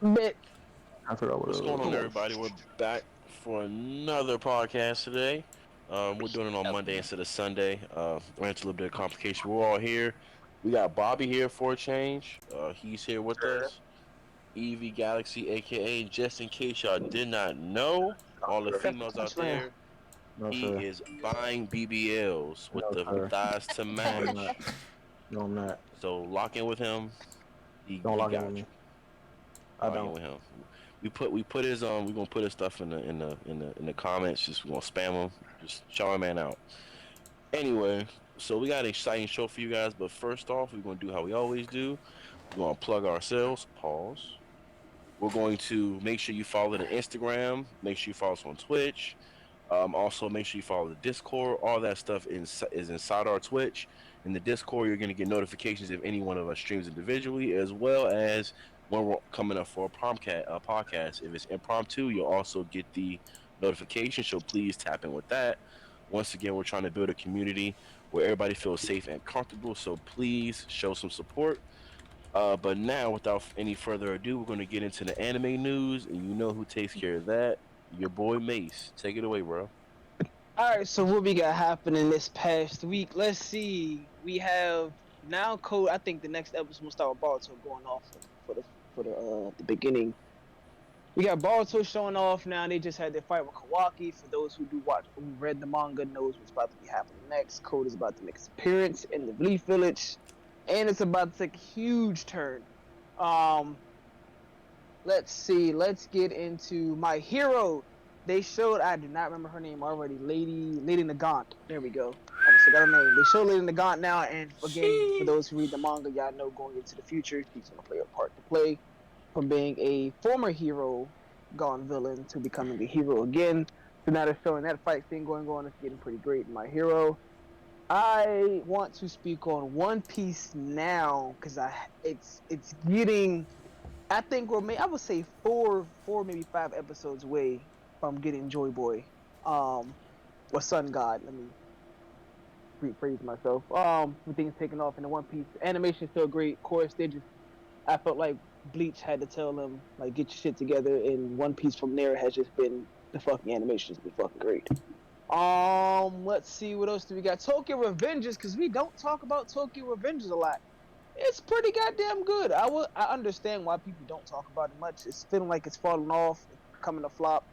Bit. I forgot what it What's going was. on, everybody? We're back for another podcast today. We're doing it on Monday instead of Sunday. Ran into a little bit of complication. We're all here. We got Bobby here for a change. He's here with us. Evie Galaxy, aka, just in case y'all did not know, all the That's the females out touchdown. there, No, he sir. is buying BBLs with No, the sir. thighs to No, I'm not. match. No, I'm not. So lock in with him. Don't He log in with got me. you. I Lock in don't. with him. We put his we're gonna put his stuff in the comments. Just we're gonna spam him. Just shout our man out. Anyway, so we got an exciting show for you guys. But first off, we're gonna do how we always do. We're gonna plug ourselves. Pause. We're going to make sure you follow the Instagram. Make sure you follow us on Twitch. Also, make sure you follow the Discord. All that stuff is inside our Twitch. In the Discord, you're going to get notifications if any one of us streams individually, as well as when we're coming up for a podcast. If it's impromptu, you'll also get the notification. So please tap in with that. Once again, we're trying to build a community where everybody feels safe and comfortable. So please show some support. But now, without any further ado, we're going to get into the anime news, and you know who takes care of that? Your boy Mace. Take it away, bro. Alright, so what we got happening this past week? Let's see. We have now code. I think the next episode will start with Boruto going off for the beginning. We got Boruto showing off now. They just had their fight with Kawaki. For those who who read the manga, knows what's about to be happening next. Code is about to make his appearance in the Leaf Village, and it's about to take a huge turn. Um, let's see. Let's get into my hero. They showed. I do not remember her name already. Lady Nagant. There we go. Almost forgot her name. They showed Lady Nagant now, and again, for those who read the manga, y'all know going into the future, she's gonna play a part to play from being a former hero gone villain to becoming a hero again. So now they're showing that fight thing going on. It's getting pretty great. My hero. I want to speak on One Piece now because it's getting. I think I would say four maybe 5 episodes away from getting Joy Boy, or Sun God. Let me rephrase myself. With things taking off in the One Piece animation, still great. Of course, they just I felt like Bleach had to tell them like get your shit together, and One Piece from there has just been the fucking animation has been fucking great. Let's see what else do we got. Tokyo Revengers, because we don't talk about Tokyo Revengers a lot. It's pretty goddamn good. I understand why people don't talk about it much. It's feeling like it's falling off, it's coming to flop.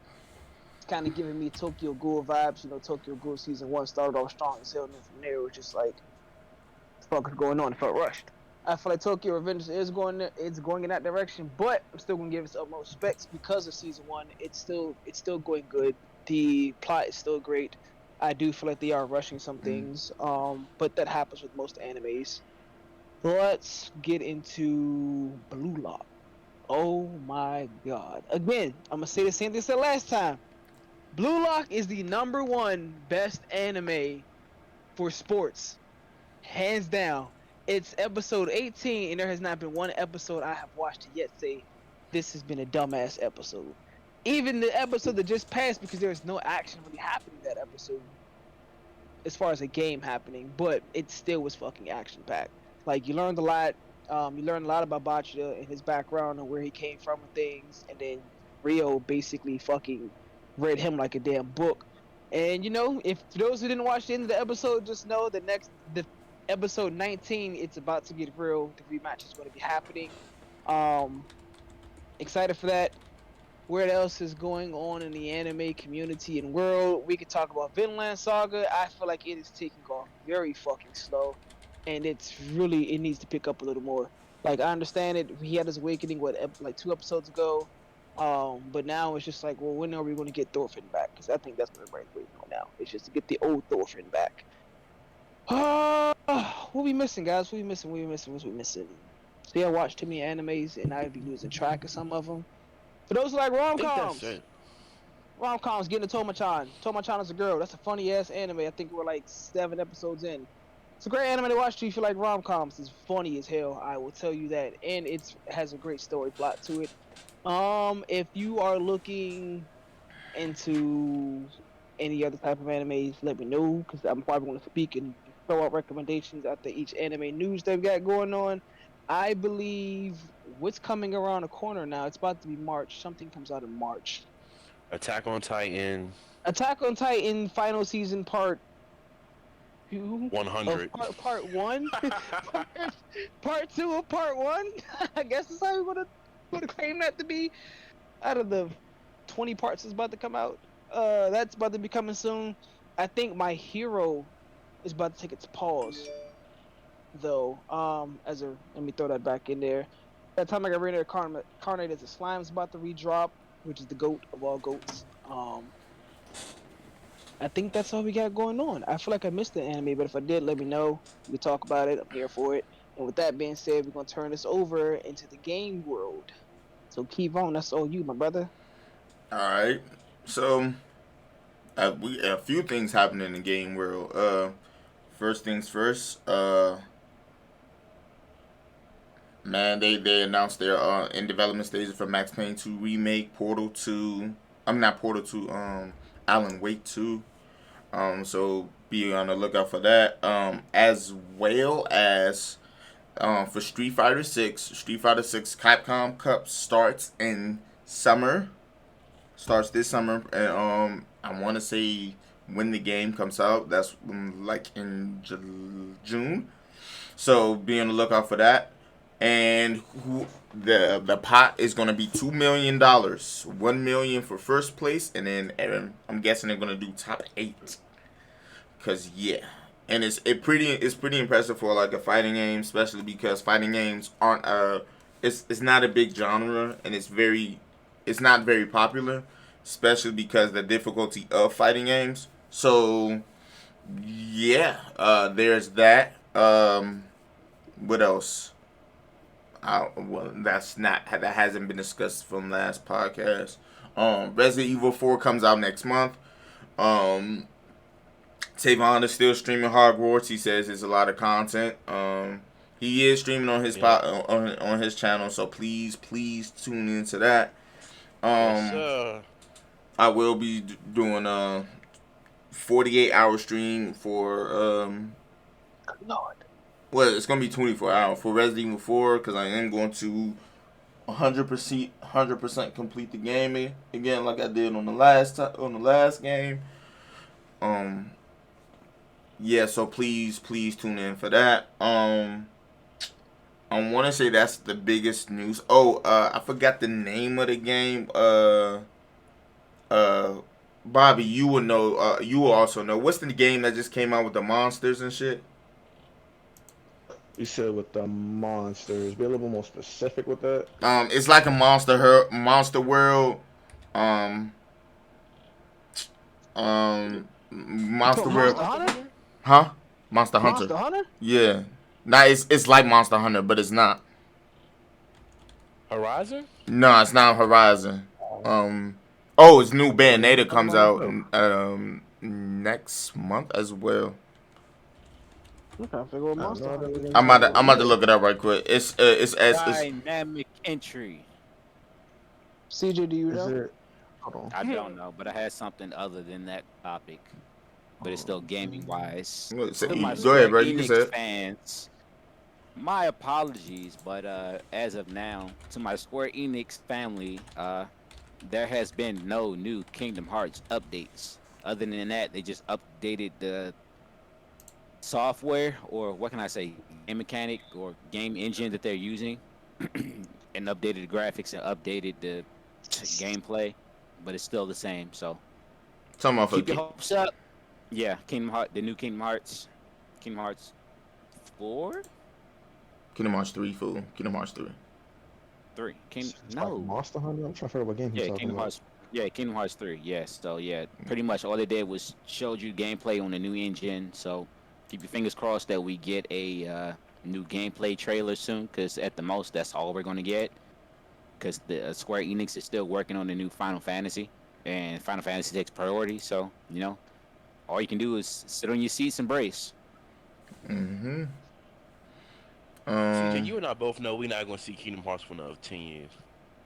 It's kind of giving me Tokyo Ghoul vibes. You know, Tokyo Ghoul season one started off strong as hell, and then from there it was just like, what the fuck is going on? It felt rushed. I feel like Tokyo Revengers is going there, it's going in that direction, but I'm still gonna give it utmost respect because of season one. It's still going good. The plot is still great. I do feel like they are rushing some things, but that happens with most animes. Let's get into Blue Lock. Oh my god! Again, I'm gonna say the same thing I said last time. Blue Lock is the number one best anime for sports, hands down. It's episode 18, and there has not been one episode I have watched yet say this has been a dumbass episode. Even the episode that just passed, because there's no action really happening that episode as far as a game happening, but it still was fucking action packed. Like you learned a lot. You learned a lot about Bachida and his background and where he came from and things, and then Rio basically fucking read him like a damn book. And you know, if for those who didn't watch the end of the episode, just know the episode 19, it's about to get real. The rematch is going to be happening. Um, excited for that. What else is going on in the anime community and world? We could talk about Vinland Saga. I feel like it is taking off very fucking slow, and it needs to pick up a little more. Like I understand it, he had his awakening like 2 episodes ago, but now it's just like, well, when are we going to get Thorfinn back? Because I think that's what everybody's waiting on now. It's just to get the old Thorfinn back. What we missing, guys? What we missing? What we missing? What we missing? See, I watch too many animes, and I'd be losing track of some of them. For those who like I rom think that's coms, it. rom coms getting to Toma-chan. Toma-chan is a girl. That's a funny ass anime. I think we're like 7 episodes in. It's a great anime to watch too if you like rom coms. It's funny as hell. I will tell you that, and it has a great story plot to it. If you are looking into any other type of animes, let me know because I'm probably going to speak and throw out recommendations after each anime news they've got going on. I believe what's coming around the corner now. It's about to be March. Something comes out in March. Attack on Titan Attack on Titan final season part two of 100. part one, part two of part one. I guess that's how we would claim that to be. Out of the 20 parts that's about to come out, that's about to be coming soon. I think My Hero is about to take its pause, though. Let me throw that back in there. That time I got rid of Carnate as a Slime's about to redrop, which is the goat of all goats. I think that's all we got going on. I feel like I missed the anime, but if I did, let me know. We talk about it. I'm here for it. And with that being said, we're gonna turn this over into the game world. So Kevon, that's all you, my brother. All right. So, we a few things happening in the game world. First things first. Man, they announced they're in development stages for Max Payne 2 remake, Portal 2. I'm not Portal 2. Alan Wake 2. So be on the lookout for that. As well as for Street Fighter 6. Street Fighter 6 Capcom Cup starts in summer. Starts this summer, and I want to say when the game comes out. That's like in June. So be on the lookout for that. And the pot is gonna be $2 million, 1 million for first place, and then I'm guessing they're gonna do top 8. Cause yeah, and it's pretty impressive for like a fighting game, especially because fighting games aren't it's not a big genre, and it's not very popular, especially because the difficulty of fighting games. So yeah, there's that. What else? Well, that hasn't been discussed from last podcast. Resident Evil 4 comes out next month. Tavon is still streaming Hogwarts. He says there's a lot of content. He is streaming on his on his channel, so please tune into that. Yes, I will be doing a 48-hour stream for Lord. well, it's gonna be 24 hours for Resident Evil 4 because I am going to 100% complete the game again, like I did on the last game. Yeah, so please tune in for that. I want to say that's the biggest news. Oh, I forgot the name of the game. Bobby, you will know. You will also know. What's the game that just came out with the monsters and shit? You said with the monsters. Be a little more specific with that. It's like a monster world. Monster world. Monster Hunter? Huh? Monster Hunter. Monster Hunter? Yeah. Nah, it's like Monster Hunter, but it's not. Horizon? No, it's not Horizon. Oh, it's new Bayonetta comes out next month as well. I'm trying to figure out Monster Hunter. I'm about to look it up right quick. It's Dynamic entry. CJ, do you Is know? it? Hold on. I don't know, but I had something other than that topic. But it's still gaming wise. Go To my ahead, bro. Square You can Enix say it. fans, my apologies, but as of now, to my Square Enix family, there has been no new Kingdom Hearts updates. Other than that, they just updated the software, or what can I say, game mechanic or game engine that they're using, and updated the graphics and updated the gameplay, but it's still the same. So Talking about keep your hopes up. Yeah, the new Kingdom Hearts 4, Kingdom Hearts 3, fool. Kingdom Hearts 3. 3. It's like No. Monster Hunter. I'm trying to figure out what game he's Yeah, talking Kingdom about. Hearts. Yeah, Kingdom Hearts 3. Yes. So yeah, pretty much all they did was showed you gameplay on the new engine. So keep your fingers crossed that we get a new gameplay trailer soon, because at the most that's all we're gonna get. Because the Square Enix is still working on the new Final Fantasy, and Final Fantasy takes priority. So all you can do is sit on your seats and brace. Mm-hmm. CJ, you and I both know we're not going to see Kingdom Hearts for another 10 years.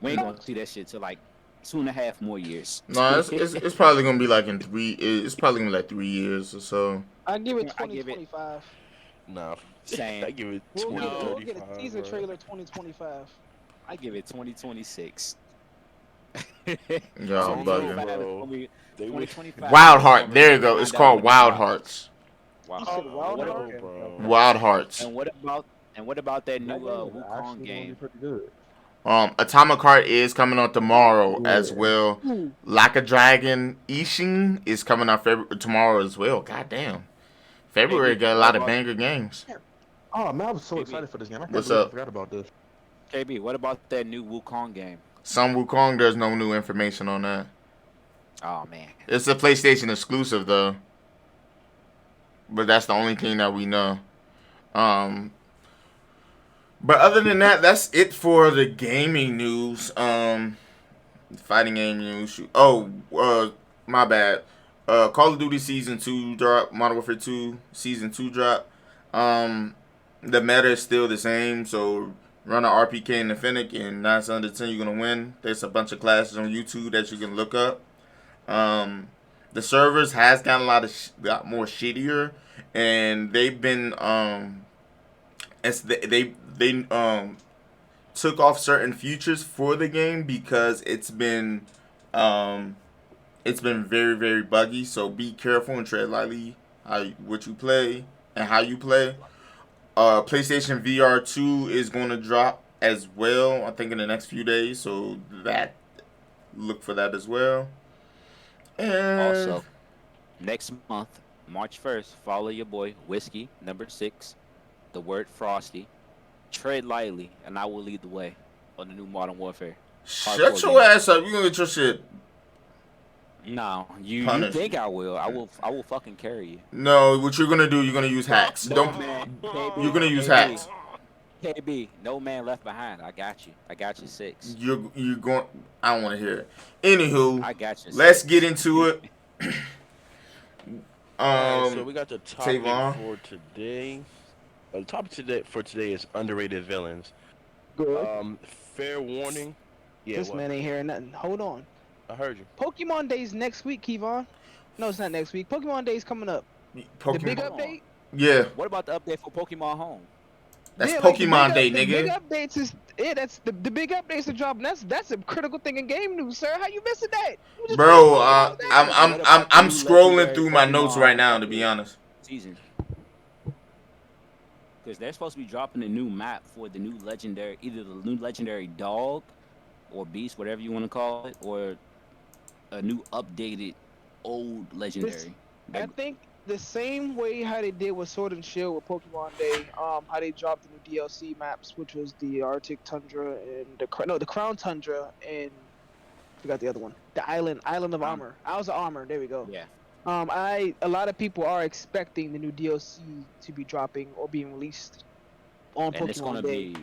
We ain't gonna see that shit till like 2.5 more years. No, it's probably gonna be like in 3. It's probably gonna be like 3 years or so. I give it I give it- 2025. Nah, Saying I give it We'll get, we'll 2035. get a teaser bro. trailer 2025. I give it 2026. Y'all don't know, bugging. bro. They would- 2025. Wild is Heart. when There we you go. find It's out called when it Wild drops. Hearts. Wow. You said Wild What Heart? ab- bro. Wild Hearts. And what about that new That game is Wukong actually gonna be game? pretty good. Atomic Heart is coming out tomorrow as Yeah. well. Ooh. Like a Dragon Ishin is coming out tomorrow as well. God damn. February Maybe. got a What lot of about- banger games. Oh man, I was so Maybe. excited for this game. I can't What's believe up? I forgot about this. KB, what about that new Wukong game? Some Wukong, there's no new information on that. Oh man. It's a PlayStation exclusive though. But that's the only thing that we know. But other than that, that's it for the gaming news. Fighting game news. Oh, my bad. Call of Duty Season 2 drop. Modern Warfare 2 Season 2 drop. The meta is still the same, so run an RPK in the Fennec, and 9 out of 10 you're going to win. There's a bunch of classes on YouTube that you can look up. The servers has gotten a lot more shittier, and they've been they took off certain features for the game because it's been very, very buggy. So be careful and tread lightly what you play and how you play. PlayStation VR 2 is going to drop as well, I think in the next few days. So look for that as well. And Also, next month, March 1st, follow your boy Whiskey #6, the word Frosty. Tread lightly, and I will lead the way on the new Modern Warfare. shut hardcore your game. ass up. You gonna get your shit. No, you Punished. think I will? I will fucking carry you. No, what you're gonna do? You're gonna use hacks. Don't. man. KB, You're gonna use KB, hacks. KB, no man left behind. I got you. I got you 6. You're going. I don't want to hear it. Anywho, I got you. let's 6. get into it. Alright, so we got the topic Tavon. for today. The topic for today is underrated villains. Good. Fair warning. Yeah, this what? man ain't hearing nothing. Hold on. I heard you. Pokemon Day's next week, Kevon. No, it's not next week. Pokemon Day's coming up. The big Pokemon. update? Yeah, What about the update for Pokemon Home? that's Yeah, like, the Pokemon Day, big The big nigga. updates is that's the big updates are dropping. That's a critical thing in game news, sir. How you missing that? You just Bro, missed all that. I'm scrolling through my notes right now, to be honest. Season. Because they're supposed to be dropping a new map for the new legendary, either the new legendary dog or beast, whatever you want to call it, or a new updated old legendary. I think the same way how they did with Sword and Shield with Pokemon Day, how they dropped the new DLC maps, which was the Arctic Tundra and the Crown Tundra and I forgot the other one, the Island of Armor. Isles of Armor. There we go. Yeah. A lot of people are expecting the new DLC to be dropping or being released on And it's Pokemon gonna Day. be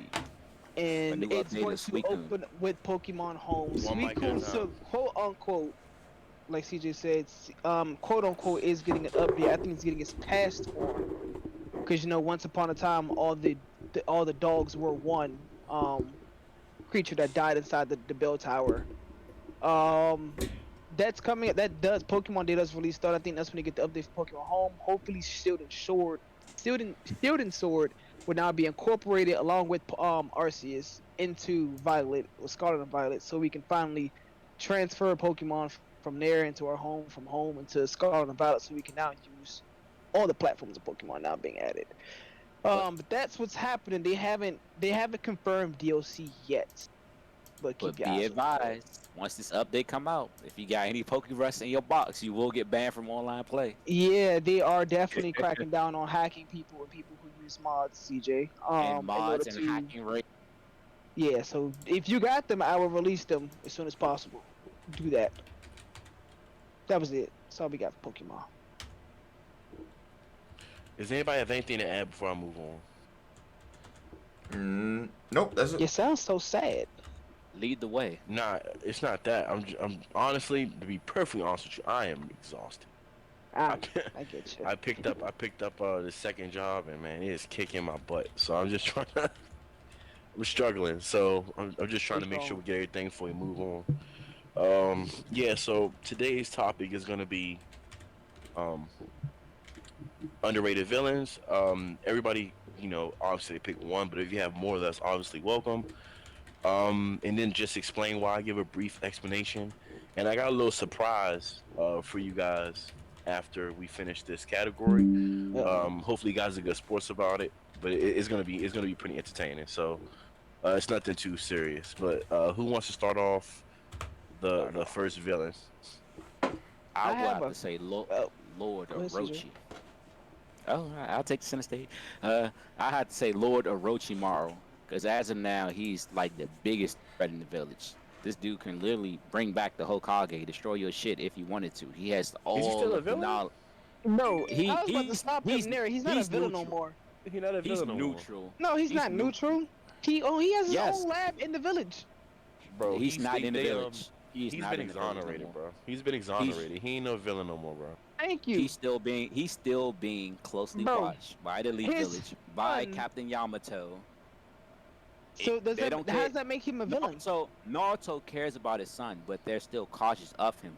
And new it's update going is to Suicune. open with Pokemon Home. One mic at a Suicune, so time. quote unquote, like CJ said, quote unquote is getting an update. I think it's getting its past form, because once upon a time all the dogs were one creature that died inside the bell tower. That's coming. That does Pokemon Day does release start. I think that's when you get the update for Pokemon Home. Hopefully, Shield and Sword will now be incorporated along with Arceus into Violet or Scarlet and Violet, so we can finally transfer Pokemon from there into our home, from home into Scarlet and Violet, so we can now use all the platforms of Pokemon now being added. But that's what's happening. They haven't confirmed DLC yet. But But keep your be eyes on it. advised, once this update come out, if you got any Pokerust in your box, you will get banned from online play. Yeah, they are definitely cracking down on hacking people and people who use mods, CJ. And in mods order and to- hacking rate. Yeah, so if you got them, I will release them as soon as possible. Do that. That was it. That's all we got for Pokemon. Does anybody have anything to add before I move on? Nope, that's it. It sounds so sad. Lead the way. Nah, it's not that. I'm honestly, to be perfectly honest with you, I am exhausted. I get you. I picked up the second job, and man, it is kicking my butt. So I'm just trying to. I'm struggling, so I'm just trying to make sure we get everything before we move on. Yeah. So today's topic is gonna be underrated villains. Everybody, obviously they pick one, but if you have more, that's obviously welcome. And then just explain why. Give a brief explanation. And I got a little surprise for you guys after we finish this category. Hopefully, you guys are good sports about it, but it's gonna be pretty entertaining. So it's nothing too serious. But who wants to start off the first villain? I I would have have a- to say Lord Go ahead, CJ. Orochi. Oh, all right, I'll take the center stage. I had to say Lord Orochimaru, because as of now, he's like the biggest threat in the village. This dude can literally bring back the Hokage, destroy your shit if he wanted to. He has all still a of the villain? knowledge. No, He- I was about to he's- stop he's- him there. He's not a he's villain neutral. no more. He's not a He's villain no more. neutral. No, he's not neutral. neutral. He has his Yes. own lab in the village. Bro. He's not in the they, village. He's He's not been in the village no exonerated, more. bro. He's been exonerated. He ain't no villain no more, bro. Thank you. He's still being closely Bro, watched by the Elite his Village, by son- Captain Yamato. So does They that, don't how care. does that make him a villain? Naruto cares about his son, but they're still cautious of him.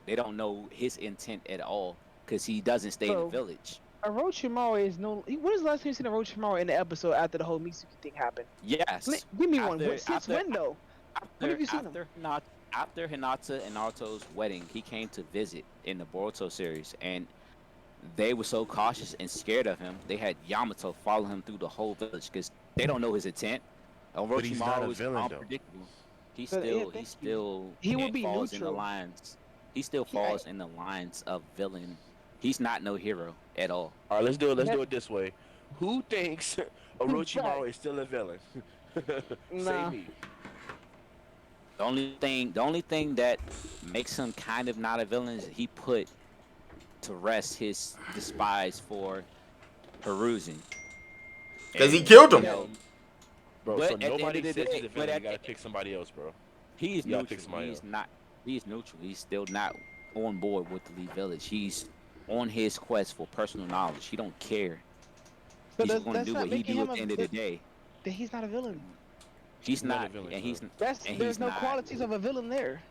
They don't know his intent at all because he doesn't stay in the So- village. Orochimaru is no. When was the last time you seen Orochimaru in the episode after the whole Mitsuki thing happened? Yes. Give me one. After- Since after- when though? When have you seen him? After Hinata and Naruto's wedding, he came to visit in the Boruto series, and they were so cautious and scared of him. They had Yamato follow him through the whole village because they don't know his intent. But he's not a Orochimaru is villain, though. unpredictable. He But, yeah, still, thank he still, He would can't be falls in the neutral. lines. He still Yeah. falls in the lines of villain. He's not no hero at all. All right, let's do it. Let's That- do it this way. Who thinks Orochimaru is still a villain? Nah. Say me. The only thing that makes him kind of not a villain is he put to rest his despise for Perusing. Because he And, killed you him. know, Bro, But so at the end nobody of the says day- he's a but villain. You at gotta the- pick somebody else, bro. He's You gotta pick neutral. somebody He's else. not. He's neutral. He's still not on board with the Elite Village. He's on his quest for personal knowledge. He don't care. So He's does- going to that's do not what he making do him at the a end of the vi- day. Then he's not a villain. He's not a not, villain, and bro. he's And there's there's no not. qualities of a villain there.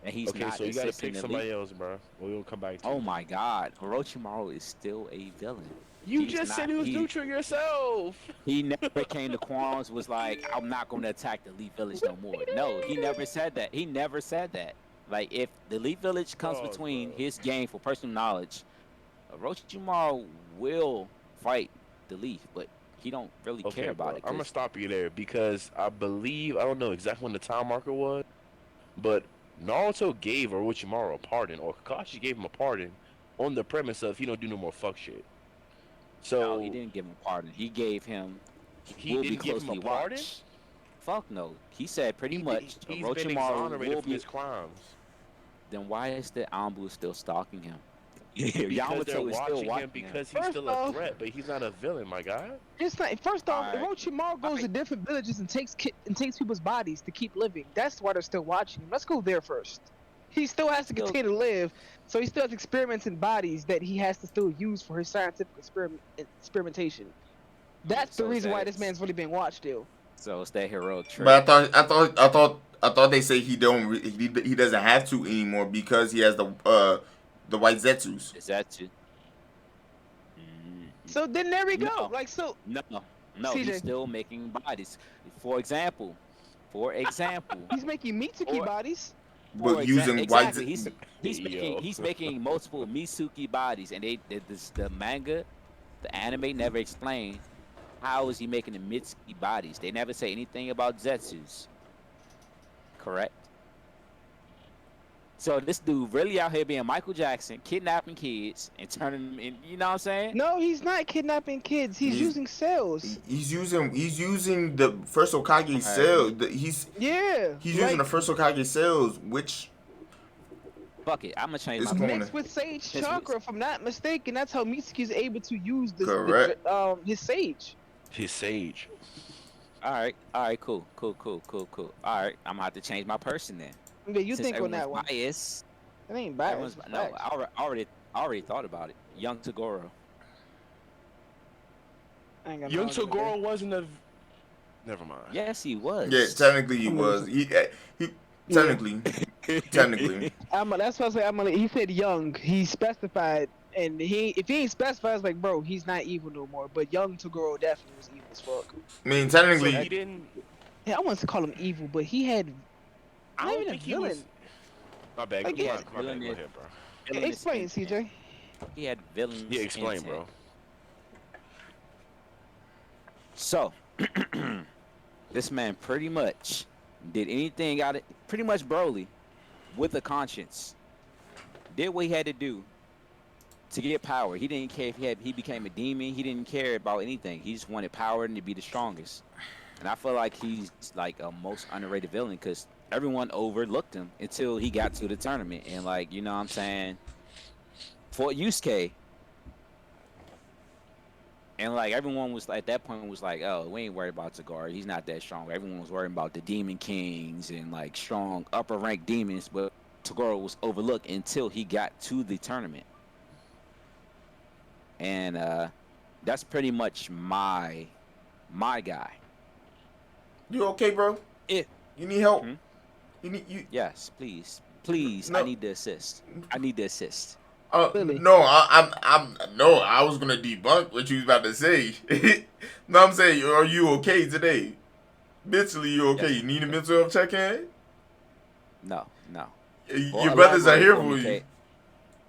and he's Okay, not. so you gotta assisting pick the somebody Elite- else, bro. We'll come back to Oh it. my God, Orochimaru is still a villain. You He's just said not- he was he- neutral yourself. He never came to Qualms was like, I'm not going to attack the Elite Village no more. No, he never said that. He never said that. Like, if the Elite Village comes Oh, between bro. his game for personal knowledge, Orochimaru will fight the Elite, but he don't really Okay, care about bro. it. I'm gonna 'cause stop you there because I don't know exactly when the time marker was, but Naruto gave Orochimaru a pardon, or Kakashi gave him a pardon, on the premise of he don't do no more fuck shit. So no, he didn't give him a pardon. He gave him. he will didn't be give him a closely pardon. watched. Fuck no. He said pretty He- much he's been Orochimaru exonerated will from be. his crimes. Then why is the Anbu still stalking him? Because they're Yamato is still watching him watching him. because he's First still a off- threat, but he's not a villain, my guy. It's not. First off, Alright. Orochimaru goes to Alright. different villages and takes people's bodies to keep living. That's why they're still watching him. Let's go there first. He still has to Still- continue to live, so he still has experiments in bodies that he has to still use for his scientific experimentation. That's So the reason why that's- this man's really being watched still. So it's that heroic trait. But I thought they say he doesn't have to anymore because he has the white Zetsus. Is that you? So then there we go. No. Like so, No, CJ. he's still making bodies. For example, he's making Mitsuki Or- bodies. But using white exactly. He's Yo. making multiple Mitsuki bodies, and the manga, the anime never explain how is he making the Mitsuki bodies. They never say anything about Zetsus. Correct. So this dude really out here being Michael Jackson, kidnapping kids and turning them in. You know what I'm saying? No, he's not kidnapping kids. He's He's- using cells. He's using the first Hokage cell. He's Yeah. using the first Hokage cells, which Fuck it, I'm gonna change It's my going- mind. mixed with Sage Yes, Chakra, if I'm not mistaken. That's how Mitsuki is able to use Correct. his Sage. His sage. All right, cool. All right, I'm gonna have to change my person then. Yeah, you Since think on that everyone's one? biased, It ain't bad. everyone's, no, I already thought about it. Young Tagoro. Young Togoro wasn't a. Never mind. Yes, he was. yeah, technically he was. He technically. That's what I say. He said young. He specified and if he ain't specified, it's like, bro, he's not evil no more. But young Toguro definitely was evil as fuck. I mean, So technically, he didn't. Yeah, I want to call him evil, but he had I not don't even a think he was. villain. My bad. Like, My yeah, bad. Go ahead, bro. Villainous Explain, intent. CJ. He had villains. Yeah, explain, intent. bro. So, this man pretty much did anything out of pretty much Broly with a conscience. Did what he had to do to get power. He didn't care if he became a demon. He didn't care about anything. He just wanted power and to be the strongest. And I feel like he's like a most underrated villain because everyone overlooked him until he got to the tournament. And like, you know what I'm saying? For Yusuke. And like everyone was at that point was like, oh, we ain't worried about Toguro. He's not that strong. Everyone was worried about the Demon Kings and like strong upper ranked demons, but Toguro was overlooked until he got to the tournament. And that's pretty much my guy. you okay, bro? Yeah. You need help? Hmm? You. Yes, please. Please, No. I need the assist. I need the assist. Really? No, no. I was gonna debunk what you was about to say. No, I'm saying, are you okay today? Mentally, you okay? Yes. You need a mental health check-in? No. Your brothers are Elaborate here for for me, you. K.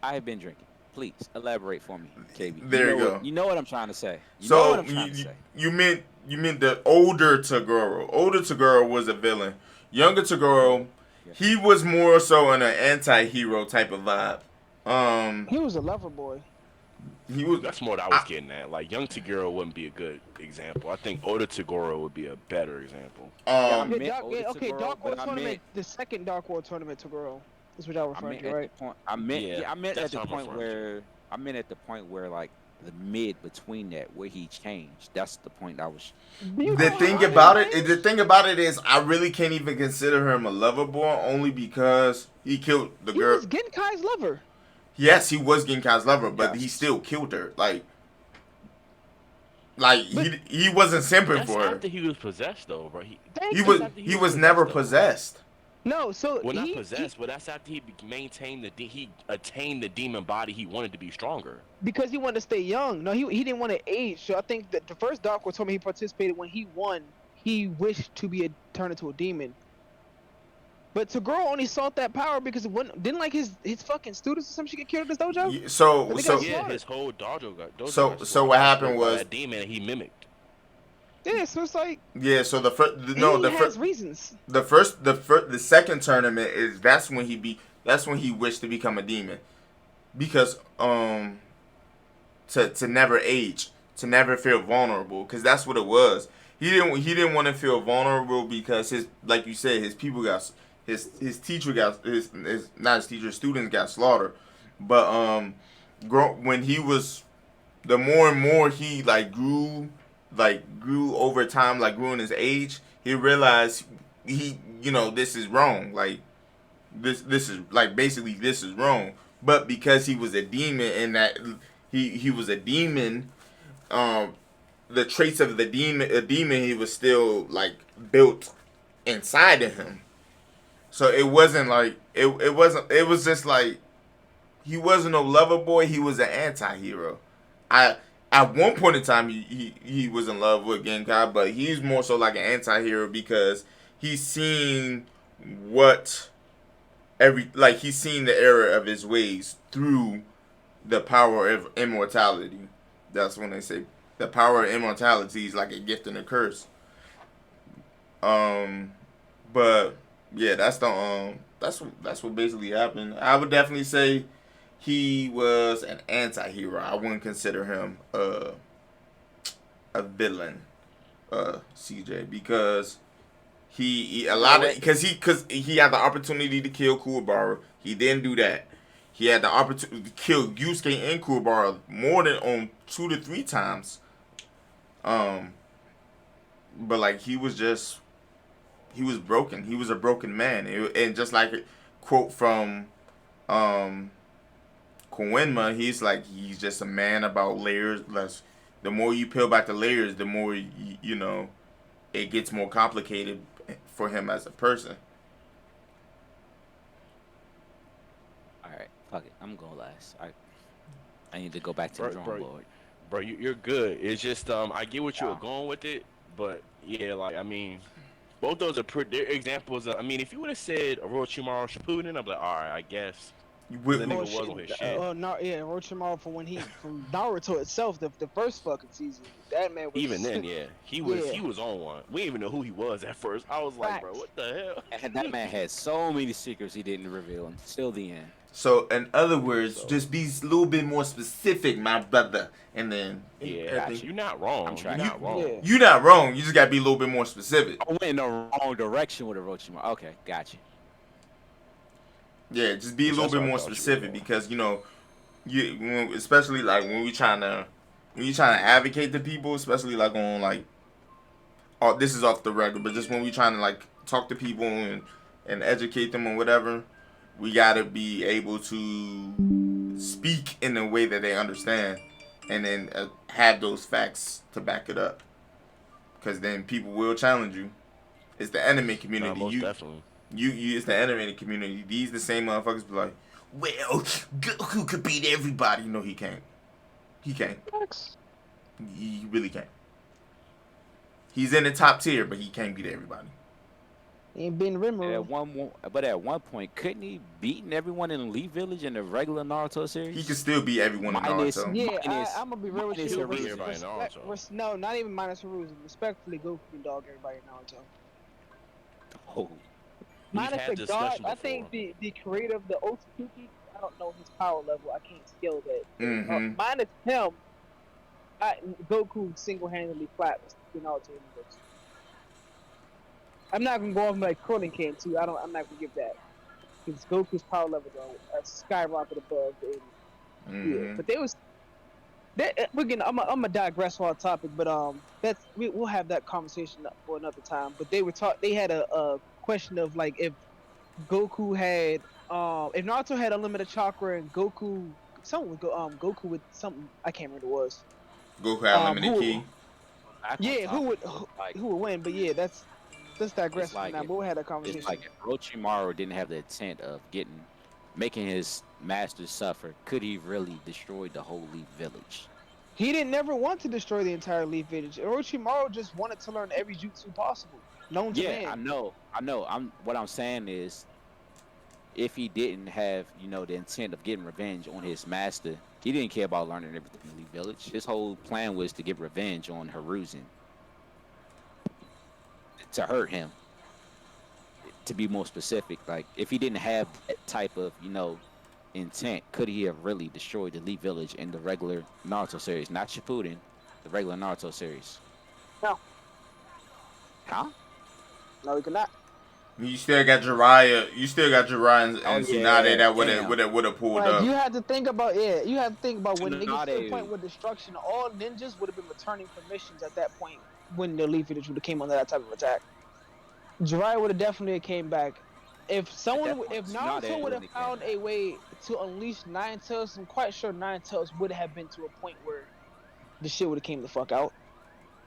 I have been drinking. Please elaborate for me, KB. There you go. You know what I'm trying to say. You know So what I'm trying to say. you meant the older Toguro. Older Toguro was a villain. Younger Toguro, Yeah. he was more so in an anti-hero type of vibe. He was a lover boy. He was. That's more what I was getting at. Like young Toguro wouldn't be a good example. I think Oda Toguro would be a better example. I Um, meant Okay, Toguro, Dark World but I tournament, meant- the second Dark World tournament Toguro. Is what y'all I referring meant to, at right? the point. I meant. Yeah, Yeah, I meant that's at the what I'm point referring to. where. I meant at the point where like the mid between that where he changed. That's the point I was. the thing about it is, I really can't even consider him a lover boy, only because he killed the He girl. was Genkai's lover. Yes, he was Genkai's lover, but Yes. he still killed her. Like he wasn't simping That's for her. after he was possessed, though, bro. He was never though. possessed. No, so Well, not he possessed, but that's after he maintained he attained the demon body. He wanted to be stronger. because he wanted to stay young. No, he didn't want to age. So I think that the first Dark World tournament he participated when he won, he wished to be turned into a demon. But Toguro only sought that power because didn't like his fucking students or some shit get killed in his dojo? So But they so got Yeah, slaughtered. his whole dojo got. So- got so what slaughtered happened by was- that demon he mimicked. Yeah, so it's like yeah, so the first he the has first reasons. the second tournament is that's when he wished to become a demon, because to never age, to never feel vulnerable, because that's what it was. He didn't want to feel vulnerable because his, like you said, his people got his teacher got his not his teacher, students got slaughtered. But when he was, the more and more he grew over time, grew in his age, he realized this is wrong. This is basically this is wrong. But because he was a demon and that he was a demon, the traits of a demon he was still built inside of him. So it wasn't it was just he wasn't a lover boy, he was an anti-hero. At one point in time, he was in love with Genkai, but he's more so like an anti-hero because he's seen he's seen the error of his ways through the power of immortality. That's when they say the power of immortality is like a gift and a curse. But yeah, that's what basically happened. I would definitely say he was an anti-hero. I wouldn't consider him a villain, CJ, because he had the opportunity to kill Kuwabara. He didn't do that. He had the opportunity to kill Yusuke and Kuwabara more than 2 to 3 times. But he was broken. He was a broken man, and just like a quote from Koenma, he's just a man about layers. The more you peel back the layers, the more it gets more complicated for him as a person. All right, fuck it. I'm going last. I need to go back to the drawing board. Bro, you're good. It's just I get what you were Yeah. going with it, but yeah, like I mean, both those are they're examples. Of, I mean, if you would have said Orochimaru Shippuden, I'm like, all right, I guess. With, The nigga was on his shit. Orochimaru from Naruto itself, the first fucking season. That man was Even then, yeah, he was on one. We didn't even know who he was at first. I was like, bro, what the hell? And that man had so many secrets he didn't reveal until the end. So, in other words, just be a little bit more specific, my brother. And then, Yeah, Gotcha. you're not wrong. I'm You're trying. not wrong. Yeah. you're not wrong. You just gotta be a little bit more specific. I went in the wrong direction with Orochimaru. Okay, gotcha. Yeah, just be a little That's bit what I more thought you specific were. because especially like when you trying to advocate to people, especially like on like, oh, this is off the record, but just when we trying to like talk to people and educate them or whatever, we gotta be able to speak in a way that they understand, and then have those facts to back it up. Because then people will challenge you. It's the anime community. Most definitely. You, it's the anime community. These the same motherfuckers be like, well, Goku could beat everybody. No, he can't. He can't. He really can't. He's in the top tier, but he can't beat everybody. He ain't been Rimuru. But at one point, couldn't he beaten everyone in Elite Village in the regular Naruto series? He could still beat everyone in Minus- Naruto. Yeah, Minus- I'm gonna be real with minus you. Haruzi. Everybody in Naruto. No, not even minus Haruzi. Respectfully, Goku can dog everybody in Naruto. Oh, Minus had the this god, discussion I think before. the creator of the Otsutsuki, I don't know his power level. I can't scale that. Mm-hmm. Minus him, Goku single-handedly flattens the Naruto universe. I'm not gonna go off like Krillin can too. I'm not gonna give that because Goku's power levels are skyrocket above the 80. Mm-hmm. Yeah, but they was. We're gonna. I'm gonna digress on topic, but we'll have that conversation for another time. But they were They had a question of like if Goku had if Naruto had unlimited chakra and Goku Goku with something I can't remember what it was. Goku had unlimited who- key. back on Yeah, who topic, would win? But yeah, let's digress like now. it- But we'll have that conversation. It's like if Orochimaru didn't have the intent of making his master suffer, could he really destroy the whole Leaf Village? He didn't never want to destroy the entire Leaf Village. Orochimaru just wanted to learn every jutsu possible, known to Yeah, man. I know. What I'm saying is, if he didn't have, the intent of getting revenge on his master, he didn't care about learning everything in Leaf Village. His whole plan was to get revenge on Hiruzen, to hurt him. To be more specific, like if he didn't have that type of, intent, could he have really destroyed the Leaf Village in the regular Naruto series, not Shippuden, the regular Naruto series? No. Huh? No, he could not. You still got Jiraiya. You still got Jiraiya and Oh, Tsunade yeah, that would damn. have pulled Like, up. you have to think about You have to think about when they get to the Tsunade. point with destruction, all ninjas would have been returning for missions at that point when the Leaf Village would have came under that type of attack. Jiraiya would have definitely came back. If Tsunade Naruto would have really came found back. a way to unleash Nine Tails, I'm quite sure Nine Tails would have been to a point where the shit would have came the fuck out.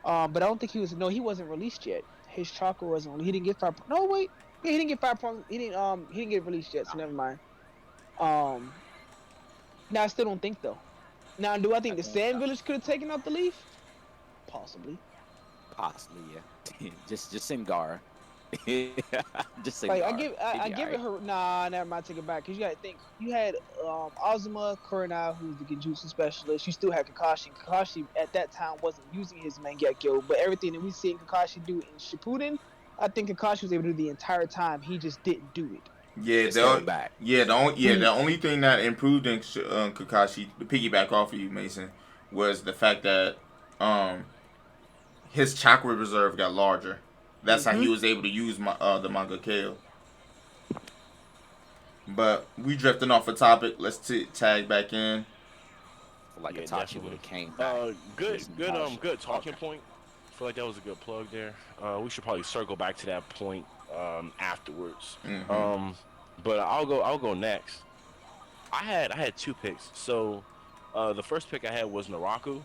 But I don't think he wasn't released yet. His chakra wasn't. He didn't get 5. No, wait. Yeah, he didn't get 5 points. He didn't get released yet. So never mind. Now I still don't think though. Now, do I think the Sand Village could have taken out the Leaf? Possibly. Possibly, yeah. just send Gaara. Just send Like Gaara. I give it her. Nah, never mind. Take it back. Cause you gotta think. You had Azuma Kurenai, who's the Genjutsu specialist. You still had Kakashi. Kakashi at that time wasn't using his Mangekyo, but everything that we see Kakashi do in Shippuden, I think Kakashi was able to do the entire time. He just didn't do it. Yeah, Just held back. the only thing that improved in Kakashi, to piggyback off of you, Mason, was the fact that his chakra reserve got larger. That's how he was able to use the Mangekyo. But we drifting off a topic. Let's tag back in. Like Yeah, Itachi definitely. would have came back. Good talking point. I feel like that was a good plug there. We should probably circle back to that point afterwards. Mhm. But I'll go next. I had 2 picks. So the first pick I had was Naraku.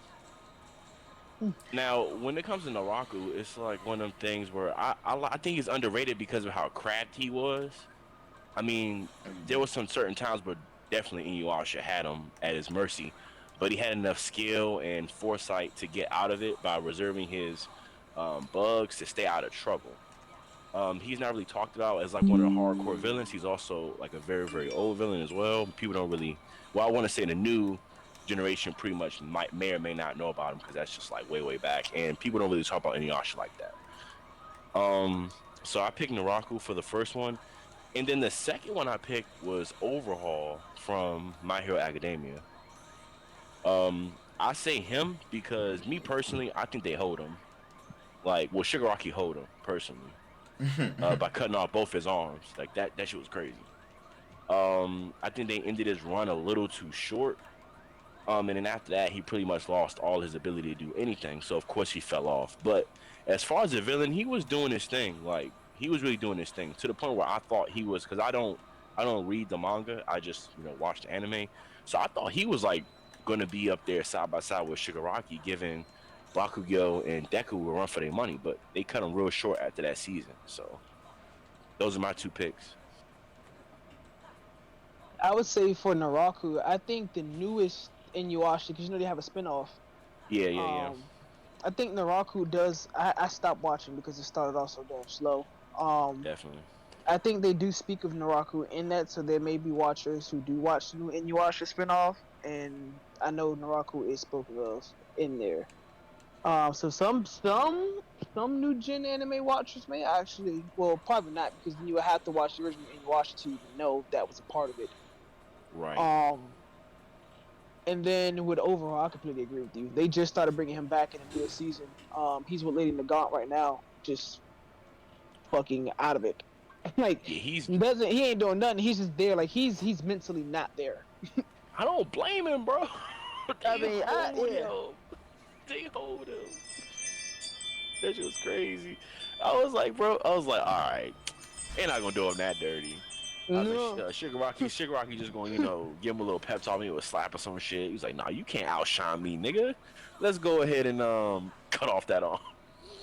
Now, when it comes to Naraku, it's like one of them things where I think he's underrated because of how crafty he was. I mean, there was some certain times where definitely Inuyasha had him at his mercy. but he had enough skill and foresight to get out of it by reserving his bugs to stay out of trouble. He's not really talked about as like one of the hardcore villains. He's also like a very, very old villain as well. People don't really, well, I want to say the new generation pretty much may or may not know about him because that's just like way, way back. And people don't really talk about Inuyasha like that. So I picked Naraku for the first one. And then the second one I picked was Overhaul from My Hero Academia. I say him because me personally, I think they hold him. Like, well, Shigaraki hold him personally by cutting off both his arms. Like that shit was crazy. I think they ended his run a little too short. And then after that, he pretty much lost all his ability to do anything. So of course he fell off. But as far as the villain, he was doing his thing. Like he was really doing his thing to the point where I thought he was, because I don't read the manga. I just watch the anime. So I thought he was like going to be up there side by side with Shigaraki, giving Bakugyo and Deku a run for their money. But they cut him real short after that season. So those are my two picks. I would say for Naraku, I think the newest Inuyasha, because they have a spinoff. Yeah. I think Naraku does. I stopped watching because it started off so damn slow. Definitely. I think they do speak of Naraku in that, so there may be watchers who do watch the new Inuyasha spinoff, and I know Naraku is spoken of in there. So some new gen anime watchers may actually, well, probably not, because you would have to watch the original Inuyasha to even know that was a part of it. Right. And then with Overhaul, I completely agree with you. They just started bringing him back in the newest season. He's with Lady Nagant right now, just fucking out of it. Like Yeah, he ain't doing nothing. He's just there. Like he's mentally not there. I don't blame him, bro. They hold him. That shit was crazy. I was like, all right, they're not gonna do him that dirty. I was like, Shigaraki just going, give him a little pep talk, maybe with a slap or some shit. He was like, nah, you can't outshine me, nigga. Let's go ahead and cut off that arm.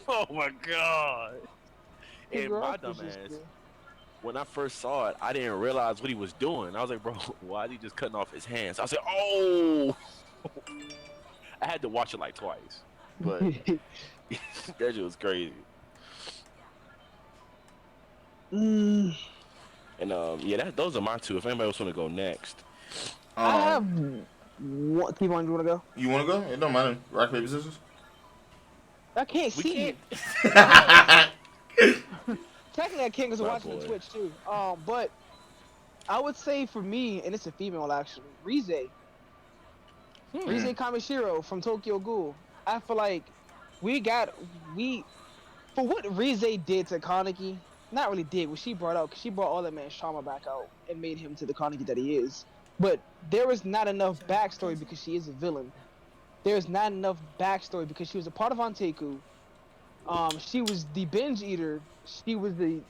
Oh my god. And my dumb ass, when I first saw it, I didn't realize what he was doing. I was like, bro, why is he just cutting off his hands? I said, oh. I had to watch it like twice, but that shit was crazy. And those are my two. If anybody else want to go next, I have one. T-Bone, you want to go? You want to go? It don't matter. Rock, paper, scissors. I can't see you. Technically, I can't because I'm watching on Twitch too. But I would say for me, and it's a female actually, Rize. Rize Kamishiro from Tokyo Ghoul. I feel like for what Rize did to Kaneki, not really did what she brought out, because she brought all that man's trauma back out and made him to the Kaneki that he is. But there was not enough backstory because she is a villain. There's not enough backstory because she was a part of Anteku. She was the binge eater. She was a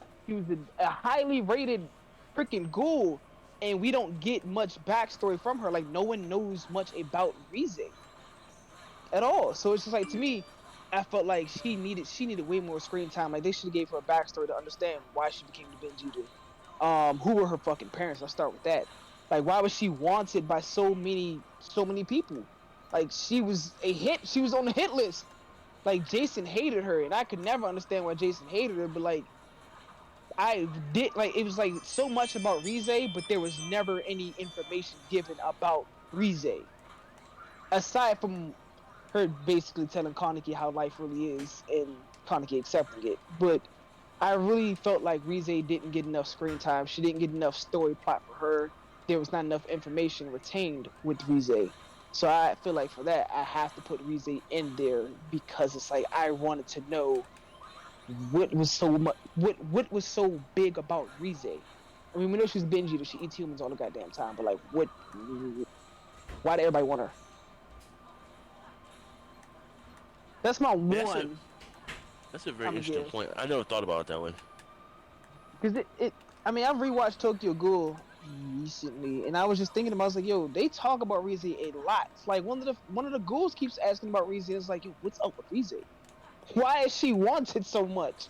highly rated freaking ghoul, and we don't get much backstory from her. Like no one knows much about Rize at all. So it's just like, to me, I felt like she needed way more screen time. Like they should have gave her a backstory to understand why she became the binge eater. Who were her fucking parents? Let's start with that. Like why was she wanted by so many people? Like she was a hit. She was on the hit list. Like Jason hated her, and I could never understand why Jason hated her. But like, I did like it was like so much about Rize, but there was never any information given about Rize, aside from her basically telling Kaneki how life really is and Kaneki accepting it. But I really felt like Rize didn't get enough screen time. She didn't get enough story plot for her. There was not enough information retained with Rize. So I feel like for that, I have to put Rize in there because it's like I wanted to know what was so big about Rize. I mean, we know she's binge eater. She eats humans all the goddamn time. But like, why did everybody want her? That's my one. That's a very interesting point. I never thought about it that way. Because I mean, I've rewatched Tokyo Ghoul recently, and I was just thinking about, I was like, yo, they talk about Rize a lot. It's like one of the ghouls keeps asking about Rize. It's like, yo, what's up with Rize? Why is she wanted so much?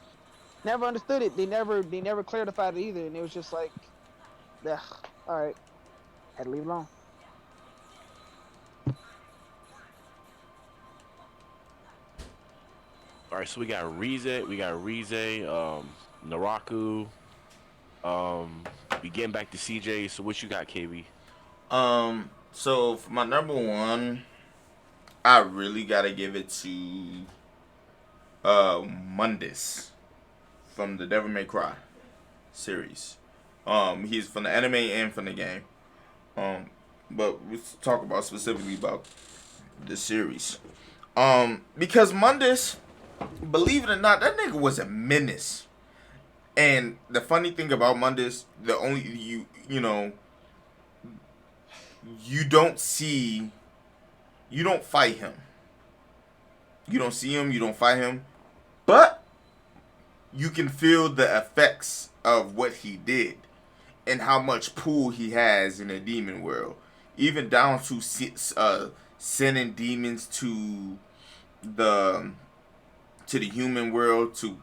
Never understood it. They never clarified it either, and it was just like, all right, had to leave it alone. All right, so we got Rize, Naraku. We getting back to CJ. So what you got, KB? So for my number one, I really gotta give it to Mundus from the Devil May Cry series. He's from the anime and from the game. But let's talk about specifically about the series. Because Mundus, believe it or not, that nigga was a menace. And the funny thing about Mundus, the only you know, you don't fight him. You don't see him, you don't fight him, but you can feel the effects of what he did and how much pull he has in the demon world, even down to sending demons to the human world to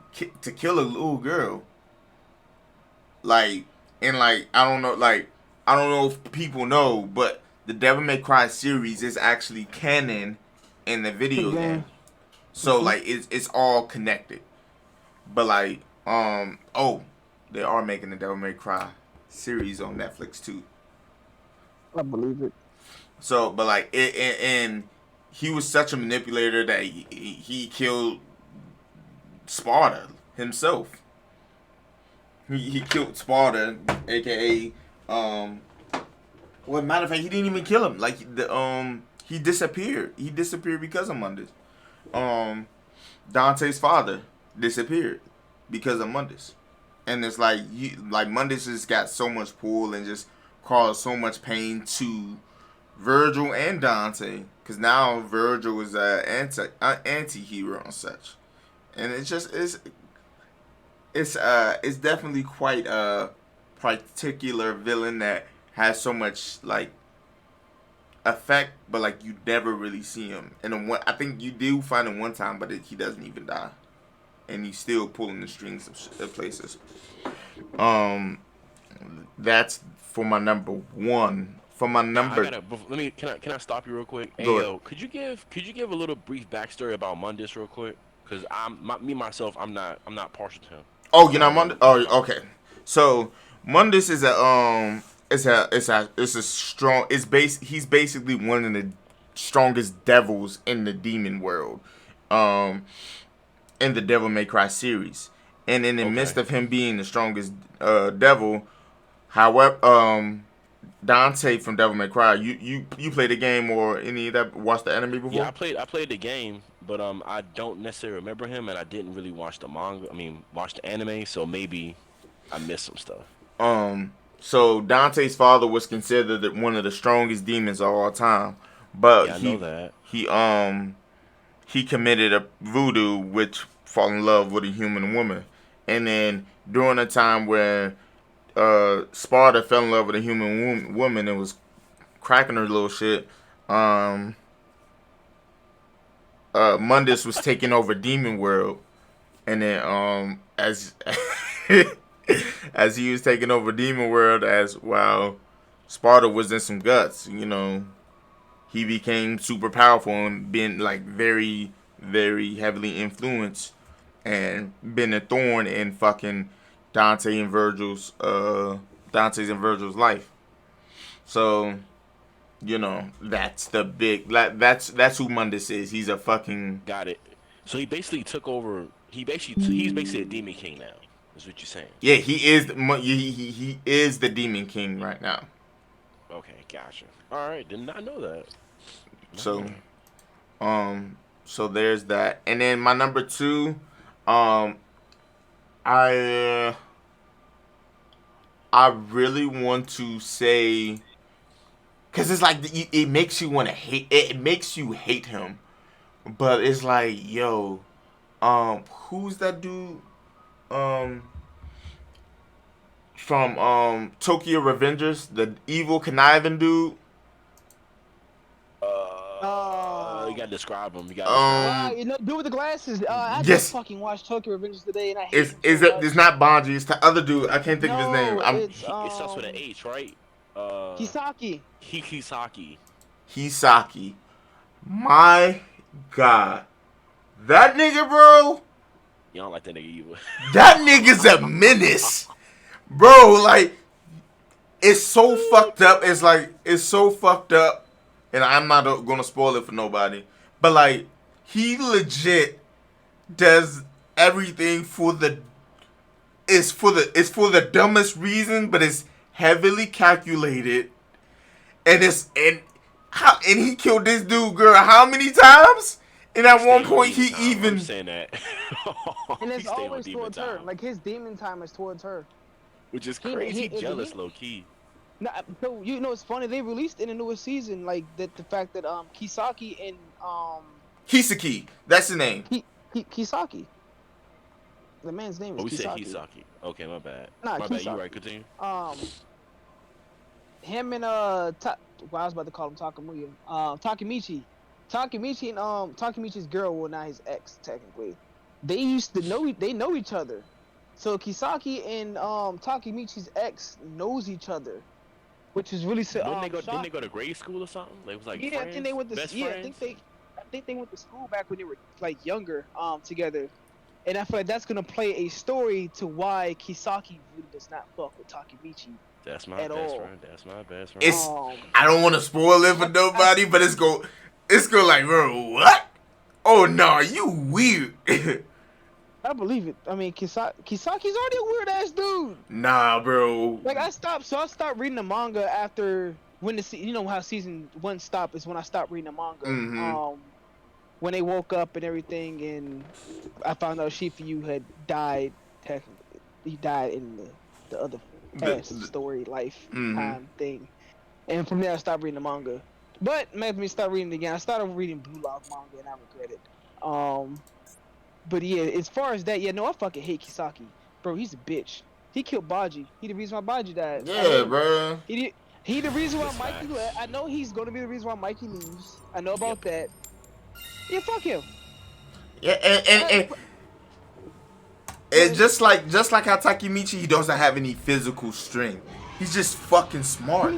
kill a little girl. I don't know if people know, but the Devil May Cry series is actually canon in the video game. So it's all connected. But they are making the Devil May Cry series on Netflix too. I believe it. So, but and he was such a manipulator that he killed Sparta himself. He killed Sparta, aka well, matter of fact, he didn't even kill him. He disappeared. He disappeared because of Mundus. Dante's father disappeared because of Mundus, and it's Mundus has got so much pull and just caused so much pain to Virgil and Dante, because now Virgil is an anti-hero and such, and it's definitely quite a particular villain that has so much effect, but you never really see him. And I think you do find him one time, but he doesn't even die, and he's still pulling the strings of places. That's for my number one. For my number, Can I stop you real quick? Hey, Go yo, could you give a little brief backstory about Mundus real quick? Because I'm not partial to him. Oh, you're not Mundus? Oh, okay. So Mundus is he's basically one of the strongest devils in the demon world, in the Devil May Cry series. And in the midst of him being the strongest devil, however, Dante from Devil May Cry, you played the game or any of that, watched the anime before? Yeah, I played the game, but I don't necessarily remember him, and I didn't really watch the manga. Watch the anime, so maybe I missed some stuff. So Dante's father was considered one of the strongest demons of all time, but Yeah, I know that. he committed a voodoo, which fall in love with a human woman, and then during a time where Sparta fell in love with a human woman and was cracking her little shit, Mundus was taking over demon world, and then as as he was taking over demon world, while Sparta was in some guts, he became super powerful and been very, very heavily influenced and been a thorn in fucking Dante's and Virgil's life. So, that's the big, that's who Mundus is. He's a fucking, Got it. So he basically took over. He's basically a demon king now. Is what you're saying? yeah, he is the demon king right now. Okay, gotcha. All right, did not know that. So, so there's that, and then my number two, I really want to say, because it's it makes you want to hate. It makes you hate him, but it's yo, who's that dude? From Tokyo Revengers, the evil conniving dude. You gotta describe him. Dude with the glasses. I Yes. just fucking watched Tokyo Revengers today, and I hate him so It's not Bonji. It's the other dude. I can't think of his name. It's, It starts with an H, right? Kisaki. Hisaki. Hisaki. My God, That nigga, bro. You don't like that nigga either. That nigga's a menace, bro. Like, it's so fucked up. It's so fucked up, and I'm not gonna spoil it for nobody. But like, he legit does everything for the. It's for the dumbest reason, but it's heavily calculated, and he killed this dude, girl, how many times? And at one point, he even I'm saying that. And He it's stayed on always demon towards her. time, Like his demon time is towards her. which is he- crazy. he- Jealous, he- low key. Nah, so you know it's funny. They released in the newest season like that the fact that Kisaki and Hisaki. That's the name. Kisaki. The man's name is Oh, we said Kisaki. Hisaki. Okay, my bad. Nah, My bad. You Kisaki. right? Continue. Him and well, I was about to call him Takamiya. Takemichi and Takemichi's girl, well, not his ex technically. They used to know each other. So Kisaki and Takemichi's ex knows each other, which is really Didn't they go to grade school or something? They was like yeah, friends, I think they went to best yeah, friends? I think they went to school back when they were like younger together. And I feel like that's gonna play a story to why Kisaki really does not fuck with Takemichi. That's my at best all. friend. That's my best friend. It's I don't want to spoil it for nobody, but it's go like, bro, what? Oh no, you weird. I believe it. I mean, Kisaki's already a weird ass dude. Nah, bro. Like I stopped reading the manga after when you know how season 1 stopped is when I stopped reading the manga. Mhm. When they woke up and everything, and I found out Shifuyu had died. Technically, he died in the other past story life time thing. And from there, I stopped reading the manga. But made me start reading it again. I started reading Blue Lock manga, and I regret it. But yeah, as far as that, yeah, no, I fucking hate Kisaki, bro. He's a bitch. He killed Baji. He the reason why Baji died. Yeah, bro. He the reason why That's Mikey facts. left. I know he's gonna be the reason why Mikey leaves. I know about that. Yeah, fuck him. Yeah, and just like how Takemichi, he doesn't have any physical strength. He's just fucking smart.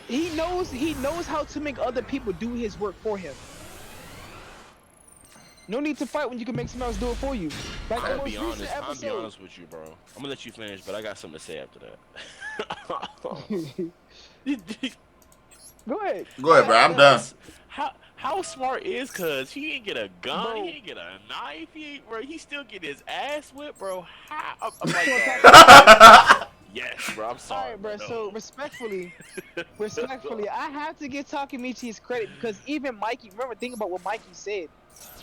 He knows how to make other people do his work for him. No need to fight when you can make someone else do it for you. Like I'm the gonna be most recent honest. I'm be episode. honest with you, bro. I'm gonna let you finish, but I got something to say after that. Go ahead. Go ahead, bro. I'm done. How smart is cuz he ain't get a gun, Bro. he ain't get a knife, he still get his ass whipped, bro. How? I'm like, yes, bro. I'm sorry, Alright, bro. no. So respectfully, I have to give Takemichi his credit because even Mikey. Remember, think about what Mikey said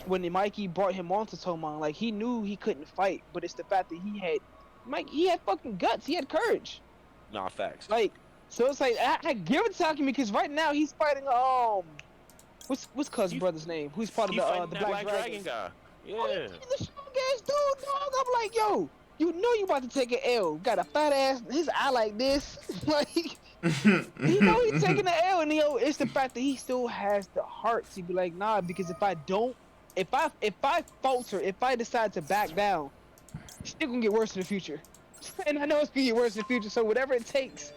when Mikey brought him on to Tomon. Like he knew he couldn't fight, but it's the fact that he had fucking guts. He had courage. Nah, facts. Like, so it's like I give it to Takemichi because right now he's fighting what's Cuz brother's name? Who's part of He fighting the that Black Dragon Dragons? guy. Oh, Yeah. he's a strong ass dude, dog. I'm like, yo, you know you about to take an L. Got a fat ass, his eye like this. Like, he know he's taking the L, and it's the fact that he still has the heart to be like, nah, because if I falter, if I decide to back down, it's still gonna get worse in the future. And I know it's gonna get worse in the future, so whatever it takes.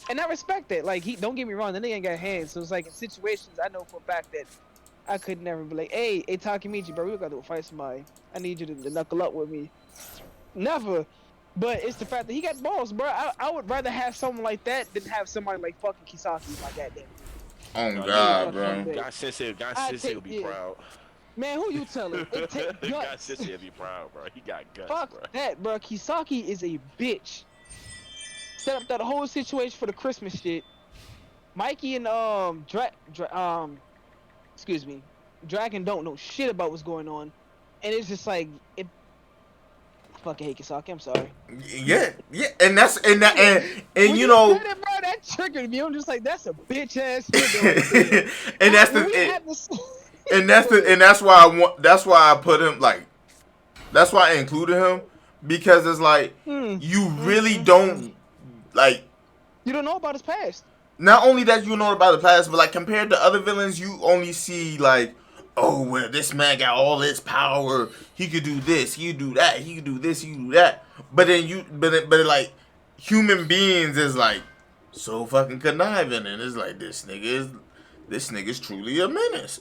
And I respect that. Like, don't get me wrong, the nigga ain't got hands, so it's like in situations I know for a fact that I could never be like, hey Takemichi, bro, we gotta go fight somebody. I need you to knuckle up with me. Never. But it's the fact that he got balls, bro. I would rather have someone like that than have somebody like fucking Kisaki like that. Oh God, bro. God Sensei will be proud. Man, who you telling? It take God guts. Sensei will be proud, bro. He got guts, Fuck bro. that, bro. Kisaki is a bitch. Set up that whole situation for the Christmas shit. Mikey and excuse me, Dragon don't know shit about what's going on, and it's just like I fucking hate Kisaki. I'm sorry. Yeah, and you know, Bro, that triggered me. I'm just like, that's a bitch ass nigga. and that's why that's why I put him like, that's why I included him, because it's like you really don't like. You don't know about his past. Not only that you know about the past, but like compared to other villains, you only see like, oh well, this man got all this power. He could do this, he could do that, he could do this, he could do that. But then but like human beings is like so fucking conniving, and it's like this nigga this nigga's truly a menace.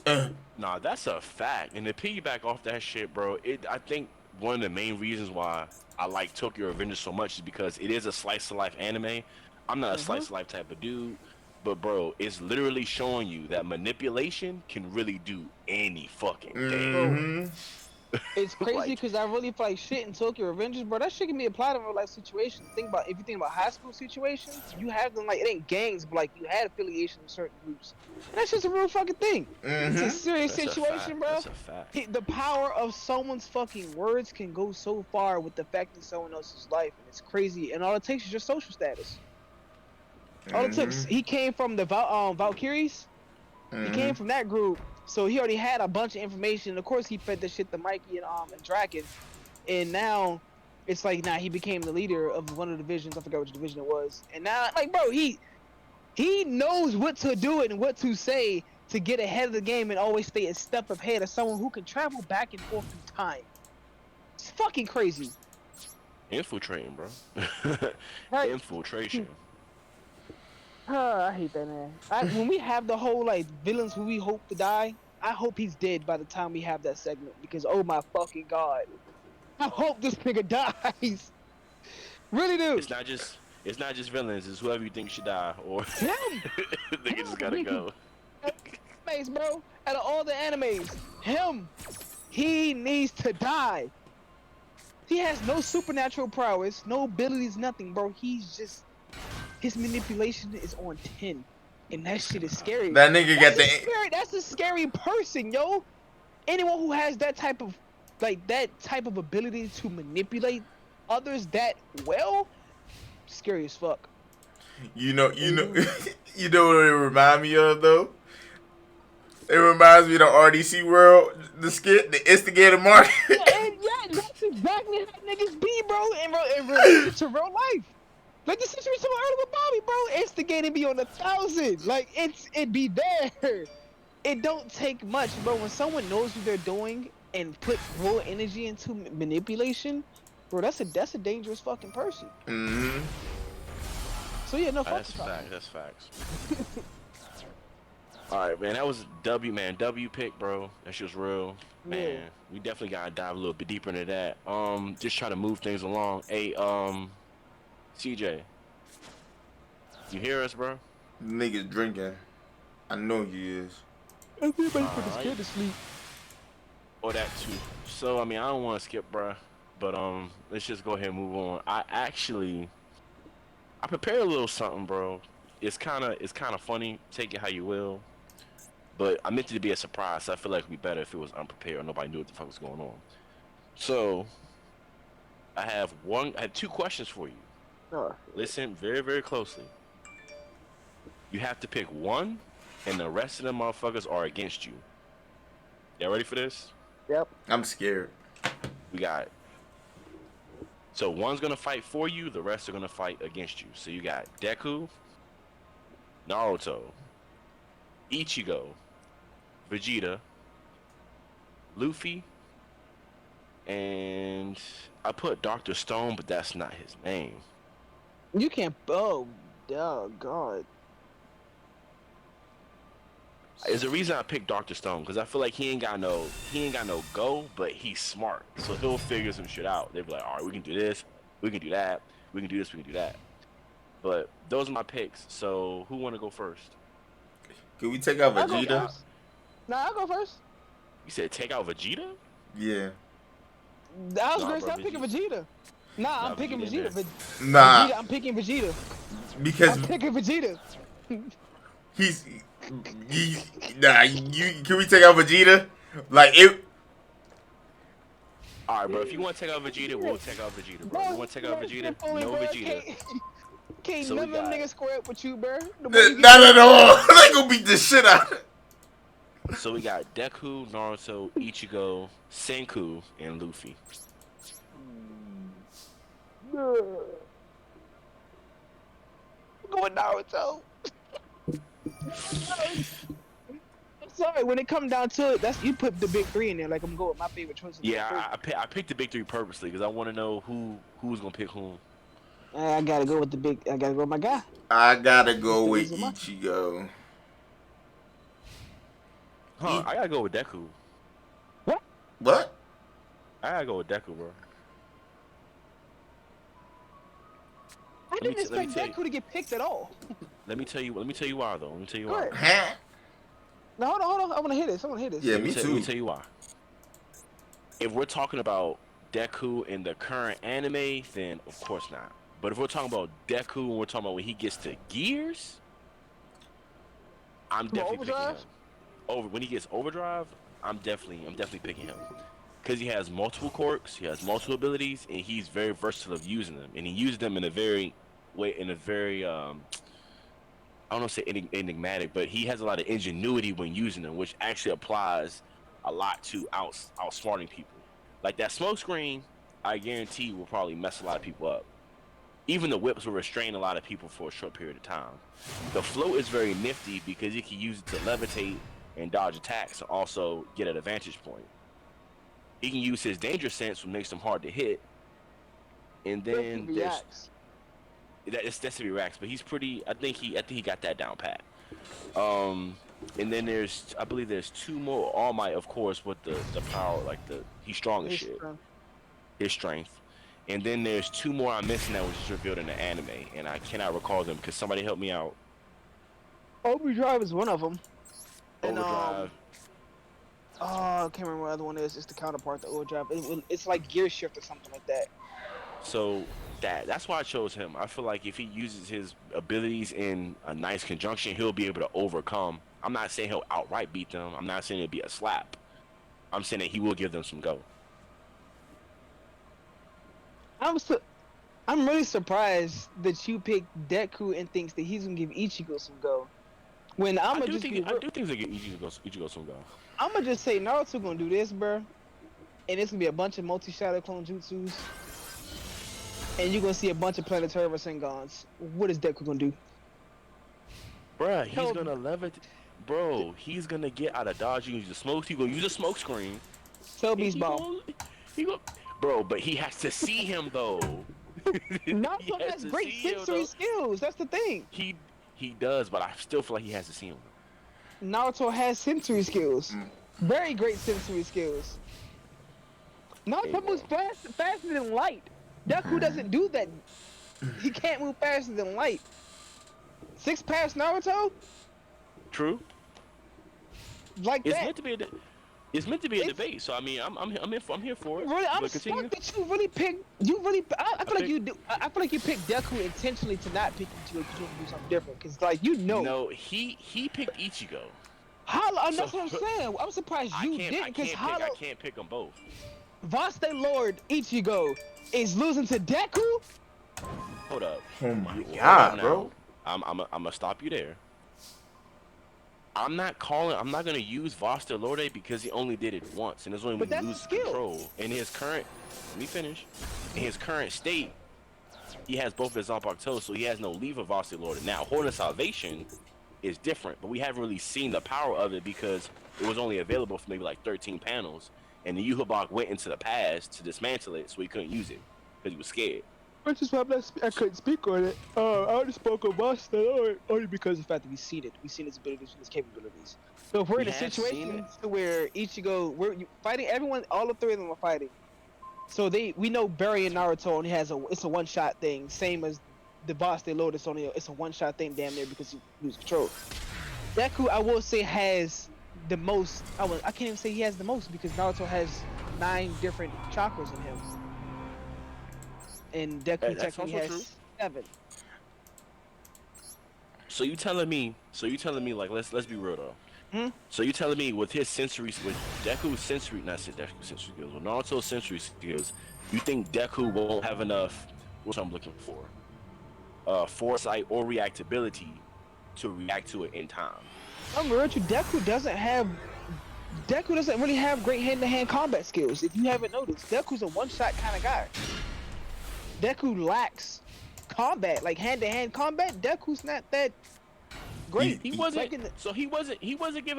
Nah, that's a fact. And to piggyback off that shit, bro, I think one of the main reasons why I like Tokyo Revengers so much is because it is a slice of life anime. I'm not a slice of life type of dude, but bro, it's literally showing you that manipulation can really do any fucking thing. Mm-hmm. It's crazy Like- because I really feel like shit in Tokyo Revengers, bro. That shit can be applied in real life situations. If you think about high school situations, you have them like it ain't gangs, but like you had affiliation with certain groups. And that's just a real fucking thing. It's a Mm-hmm. serious That's a situation, fact. bro. That's a fact. The power of someone's fucking words can go so far with affecting someone else's life, and it's crazy. And all it takes is your social status. All it took, he came from the Valkyries. He came from that group, so he already had a bunch of information. Of course, he fed the shit to Mikey and Draken, and now it's like he became the leader of one of the divisions. I forgot which division it was. And now, like, bro, he knows what to do and what to say to get ahead of the game and always stay a step ahead of someone who can travel back and forth in time. It's fucking crazy. Infiltrating, bro. Right. Infiltration. I hate that man. When we have the whole like villains who we hope to die, I hope he's dead by the time we have that segment because oh my fucking god, I hope this nigga dies. Really do. It's not just villains. It's whoever you think should die, or Him. nigga just gotta go. Animes, bro. Out of all the animes, him, he needs to die. He has no supernatural prowess, no abilities, nothing, bro. His manipulation is on 10, and that shit is scary. That nigga got the. That's a scary person, yo. Anyone who has that type of ability to manipulate others that well, scary as fuck. You know, you know what it remind me of though. It reminds me of the RDC World, the skit, the instigator market. Yeah, that's exactly how niggas be, bro. And related to real life. Like the situation earlier with Bobby, bro. Instigating be on 1,000. Like it be there. It don't take much, bro. When someone knows what they're doing and put raw energy into manipulation, bro, that's a dangerous fucking person. Mm-hmm. So yeah, no fuck. That's facts. That's facts. All right, man. That was W, man. W pick, bro. That shit was real, man. Yeah. We definitely gotta dive a little bit deeper into that. Just try to move things along. Hey, CJ, you hear us, bro? Niggas drinking. I know he is. Everybody put his Alright. kid to sleep. Or that too. So I mean, I don't want to skip, bro. But let's just go ahead and move on. I prepared a little something, bro. It's kind of funny. Take it how you will. But I meant it to be a surprise. So I feel like it'd be better if it was unprepared or nobody knew what the fuck was going on. So I have two questions for you. Oh, Listen very, very closely. You have to pick one, and the rest of the motherfuckers are against you. Y'all ready for this? yep. I'm scared. We got. So one's gonna fight for you, the rest are gonna fight against you. So you got Deku, Naruto, Ichigo, Vegeta, Luffy, and I put Dr. Stone, but that's not his name. You can't. Oh god. There's a reason I picked Dr. Stone because I feel like he ain't got no go, but he's smart, so he'll figure some shit out. They'll be like, all right, we can do this, we can do that, we can do this, we can do that. But those are my picks. So who want to go first? Can we take out I'll go Vegeta? first. Nah, I'll go first. You said take out Vegeta? Yeah. I was Nah, gonna bro, say I'm picking Vegeta. Nah, I'm picking Vegeta Vegeta. Nah, Vegeta, I'm picking Vegeta. because I'm picking Vegeta. he's nah. Can we take out Vegeta? Like it. All right, bro. If you want to take out Vegeta, we'll take out Vegeta, bro. You want to take out Vegeta? No Vegeta. Can't So none we of them got- niggas square up with you, bro. No. They gonna beat the shit out. So we got Deku, Naruto, Ichigo, Senku, and Luffy. I'm going Naruto. I'm sorry, when it comes down to it, that's you put the big three in there. Like I'm going with my favorite choices. Yeah, I picked the big three purposely because I want to know who's gonna pick whom. I gotta go with the big. I gotta go with my guy. I gotta go with Ichigo. Huh? I gotta go with Deku. What? I gotta go with Deku, bro. I didn't expect Deku to get picked at all. Let me tell you why though. Let me tell you Go why. ahead. Huh? No, hold on. I want to hear this. Yeah, me Let me too. tell you why. If we're talking about Deku in the current anime, then of course not. But if we're talking about Deku and we're talking about when he gets to Gears, I'm definitely picking him. When he gets Overdrive, I'm definitely picking him. Because he has multiple quirks, he has multiple abilities, and he's very versatile of using them. And he uses them in a very I don't want to say enigmatic, but he has a lot of ingenuity when using them, which actually applies a lot to outsmarting people. Like that smoke screen, I guarantee will probably mess a lot of people up. Even the whips will restrain a lot of people for a short period of time. The float is very nifty because you can use it to levitate and dodge attacks and also get an advantage point. He can use his danger sense, which makes him hard to hit. And then that's to be Rex, but he's pretty. I think he got that down pat. And then I believe there's two more. All Might, of course, with the power, like he's strong as shit. His strength. And then there's two more I'm missing that was just revealed in the anime, and I cannot recall them. Because somebody help me out. Overdrive is one of them. Overdrive. I can't remember what the other one is. It's the counterpart to Overdrive. It's like Gear Shift or something like that. So that's why I chose him. I feel like if he uses his abilities in a nice conjunction, he'll be able to overcome. I'm not saying he'll outright beat them. I'm not saying it'll be a slap. I'm saying that he will give them some go. I'm really surprised that you picked Deku and thinks that he's gonna give Ichigo some go. When I do think he'll give Ichigo some go. I'm gonna just say Naruto gonna do this, bro, and it's gonna be a bunch of multi-shadow clone jutsus, and you're gonna see a bunch of planetary Rasengans. What is Deku gonna do? Bruh, he's gonna levitate. Bro, he's gonna get out of dodge. Use the smoke. He's gonna use a smoke screen. Selby's ball. Bro, but he has to see him though. Naruto has great sensory skills. That's the thing. He does, but I still feel like he has to see him. Naruto has sensory skills. Very great sensory skills. Naruto moves faster than light. Deku doesn't do that. He can't move faster than light. 6 past Naruto? True. Like it's that. It's meant to be a debate. So I mean, I'm here for it. Really, I'm shocked that you really picked. I feel like you do. I feel like you picked Deku intentionally to not pick Ichigo because you want to do something different. Because No, he picked Ichigo. That's what I'm saying. I'm surprised you didn't. Because I can't pick them both. Vaste Lord Ichigo is losing to Deku. Hold up. Oh my god, bro. I'm gonna stop you there. I'm not gonna use Vaste Lorde because he only did it once, and it's only when he loses control. In his current, let me finish. In his current state, he has both his Zanpakuto toes, so he has no leave of Vaste Lorde. Now, Horn of Salvation is different, but we haven't really seen the power of it because it was only available for maybe like 13 panels, and the Yhwach went into the past to dismantle it, so he couldn't use it because he was scared. Which is why I couldn't speak on it. I already spoke on Vaste Lord only because of the fact that we've seen his abilities and his capabilities. So if we're in a situation where Ichigo, we're fighting everyone, all the three of them are fighting. So we know Barry and Naruto only it's a one-shot thing, same as the Vaste Lord. It's a one-shot thing, damn near, because he loses control. Deku, I will say, has the most. I can't even say he has the most because Naruto has 9 different chakras in him. And Deku technically has 7. So you telling me like let's be real though. So you telling me with his sensory, with Deku's sensory, not Deku sensory skills, with Naruto's sensory skills, you think Deku won't have enough? What I'm looking for, foresight or reactability to react to it in time. I'm real with you. Deku doesn't really have great hand-to-hand combat skills. If you haven't noticed, Deku's a one-shot kind of guy. Deku lacks combat, like hand-to-hand combat. Deku's not that great. He wasn't giving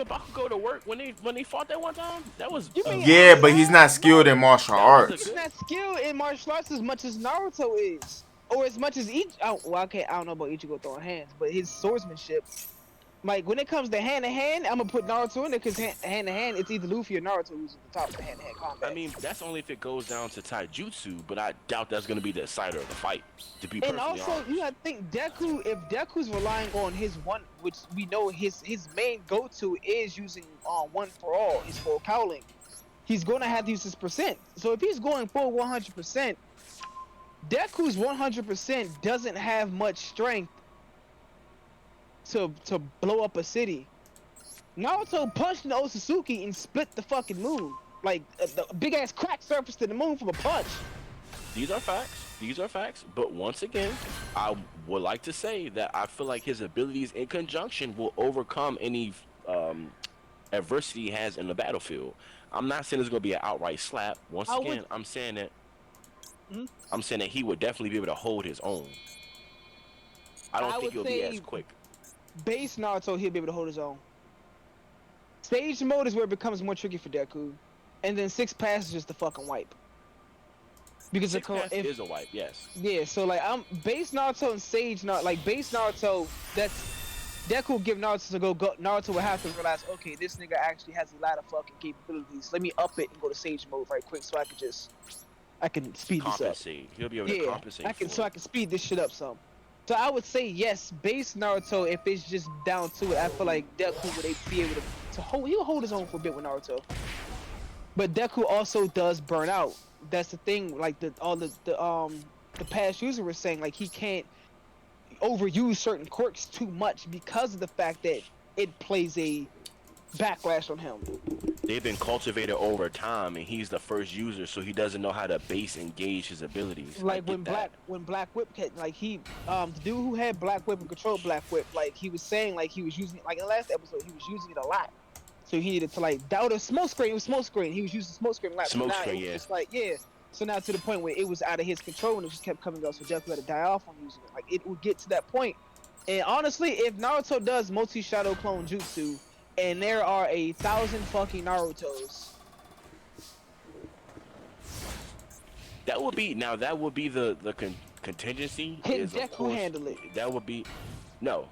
Bakugo to work when they fought that one time. That was yeah, but he's not skilled in martial arts. He's not skilled in martial arts as much as Naruto is, or as much as I don't know about Ichigo throwing hands, but his swordsmanship Like when it comes to hand to hand, I'm gonna put Naruto in there because hand to hand, it's either Luffy or Naruto who's at the top of the hand to hand combat. I mean, that's only if it goes down to taijutsu, but I doubt that's gonna be the decider of the fight. To be and perfectly also, honest. you gotta think Deku. If Deku's relying on his one, which we know his main go-to is using one for all, is full cowling. He's gonna have to use his percent. So if he's going full 100%, Deku's 100% doesn't have much strength to blow up a city. Naruto punched the Otsutsuki and split the fucking moon. Like the big ass crack surface to the moon from a punch. These are facts. These are facts. But once again, I would like to say that I feel like his abilities in conjunction will overcome any adversity he has in the battlefield. I'm not saying it's gonna be an outright slap. Once again, I'm saying that I'm saying that he would definitely be able to hold his own. I don't think he'll be as quick. Base Naruto, he'll be able to hold his own. Stage mode is where it becomes more tricky for Deku, and then 6 Pass is just the fucking wipe. Because Six Pass is a wipe, yes. Yeah, so like I'm base Naruto and Sage Naruto, like base Naruto, that's Deku will give Naruto to go. Naruto will have to realize, okay, this nigga actually has a lot of fucking capabilities. Let me up it and go to Sage mode right quick so I can speed this up. Compensate. He'll be able to compensate. I can speed this shit up some. So I would say yes, base Naruto. If it's just down to it, I feel like Deku would be able to hold. He'll hold his own for a bit with Naruto. But Deku also does burn out. That's the thing. Like the past user was saying, like he can't overuse certain quirks too much because of the fact that it plays a backlash on him. They've been cultivated over time, and he's the first user, so he doesn't know how to base engage his abilities. Like when Black Whip had, like the dude who had Black Whip and controlled Black Whip, like he was saying, like he was using it, like in the last episode, he was using it a lot. So he needed to like doubt a smoke screen. It was smoke screen. He was using smoke screen a lot. Smoke screen, yeah. Just like So now to the point where it was out of his control and it just kept coming out. So Deku had to die off on using it. Like it would get to that point. And honestly, if Naruto does multi-shadow clone jutsu, and there are 1,000 fucking Narutos, that would be the contingency. Can Deku handle it? That would be no.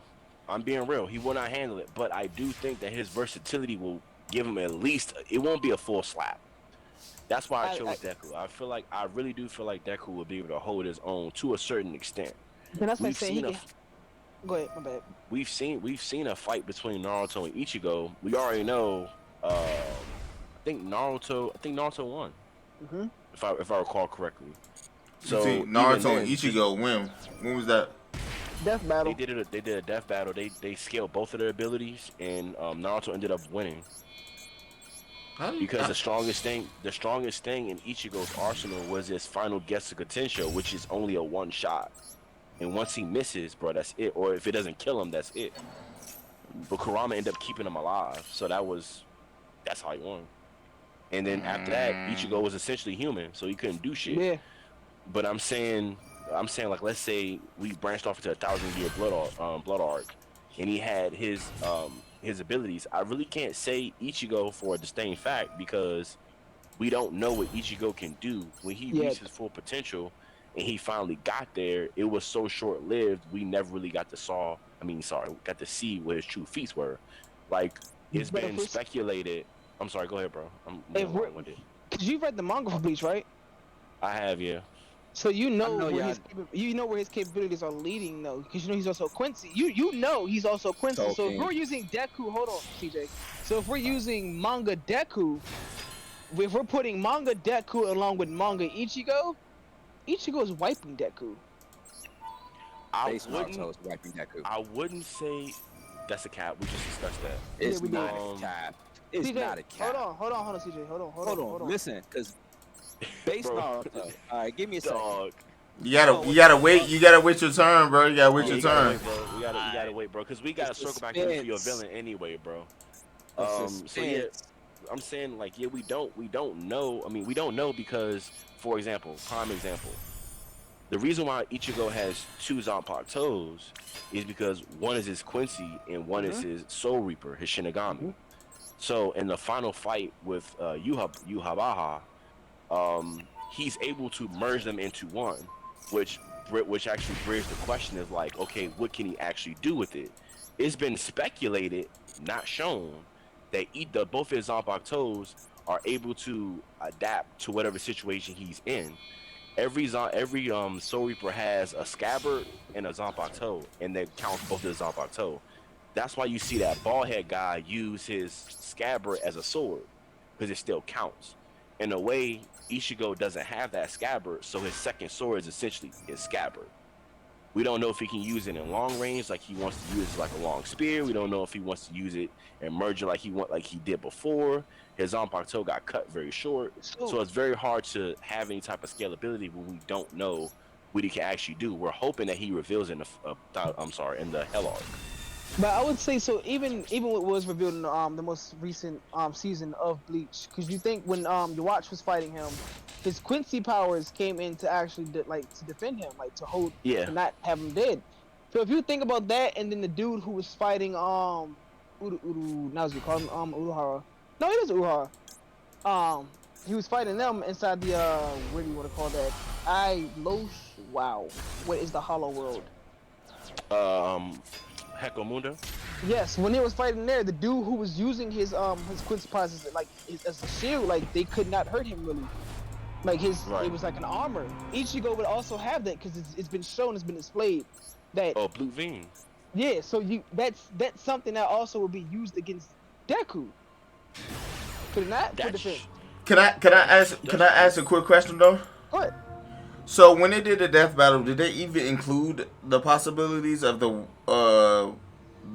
I'm being real. He will not handle it, but I do think that his versatility will give him at least. It won't be a full slap. That's why I chose Deku. I really do feel like Deku will be able to hold his own to a certain extent. And that's like saying go ahead, my bad. We've seen a fight between Naruto and Ichigo. We already know. I think Naruto won. If I recall correctly. So Naruto and Ichigo win. When was that? Death battle. They did a death battle. They scaled both of their abilities, and Naruto ended up winning. Because the strongest thing in Ichigo's arsenal was his final Getsuga Tensho, which is only a one shot. And once he misses, bro, that's it. Or if it doesn't kill him, that's it. But Kurama ended up keeping him alive, so that's how he won. And then after that, Ichigo was essentially human, so he couldn't do shit. Yeah. But I'm saying like, let's say we branched off into a 1,000-year blood arc, and he had his abilities. I really can't say Ichigo for a distinct fact because we don't know what Ichigo can do when he reached his full potential. And he finally got there. It was so short-lived. We never really got to see what his true feats were. Like it's been speculated. I'm sorry. Go ahead, bro. Cause you've read the manga for Bleach, right? I have, yeah. So you know where his capabilities are leading, though, because you know he's also Quincy. You know he's also Quincy. Okay. So if we're using Deku, hold on, CJ. So if we're using manga Deku, if we're putting manga Deku along with manga Ichigo is wiping Deku. I wouldn't say that's a cap. We just discussed that. It's not a cap. It's CJ, not a cap. Hold on, CJ. Hold on. Listen, because base Naruto. All right, give me a second. You gotta wait. You gotta wait your turn, bro. You gotta wait your turn. You gotta wait, bro. Because we gotta circle back to your villain anyway, bro. So yeah, I'm saying like we don't know. I mean, we don't know because, for example, prime example, the reason why Ichigo has 2 Zanpakutos is because one is his Quincy and one is his Soul Reaper, his Shinigami. So in the final fight with Yhwach, he's able to merge them into one, which actually brings the question of like, okay, what can he actually do with it? it's been speculated, not shown, that both his Zanpakutos are able to adapt to whatever situation he's in. Every Soul Reaper has a scabbard and a Zanpakuto, and that counts both as Zanpakuto. That's why you see that bald head guy use his scabbard as a sword, because it still counts. In a way, Ichigo doesn't have that scabbard, so his second sword is essentially his scabbard. We don't know if he can use it in long range, like he wants to use it like a long spear. We don't know if he wants to use it and merge it like he did before. His Zanpakuto got cut very short, so it's very hard to have any type of scalability when we don't know what he can actually do. We're hoping that he reveals in the Hell Arc. But I would say so. Even what was revealed in the most recent season of Bleach, because you think when your watch was fighting him, his Quincy powers came in to actually to defend him, like to hold, to not have him dead. So if you think about that, and then the dude who was fighting now we call him Uruhara. No, it is Uruhara. He was fighting them inside the what do you want to call that? Wow. What is the Hollow World? Hekomunda? Yes, when they was fighting there, the dude who was using his Quincy powers as a shield, like they could not hurt him really. Like it was like an armor. Ichigo would also have that because it's been shown, it's been displayed that. Oh, Blue Vein. Yeah, so that's something that also would be used against Deku. Could it not? Can I ask a quick question though? What? So when they did the death battle, did they even include the possibilities of the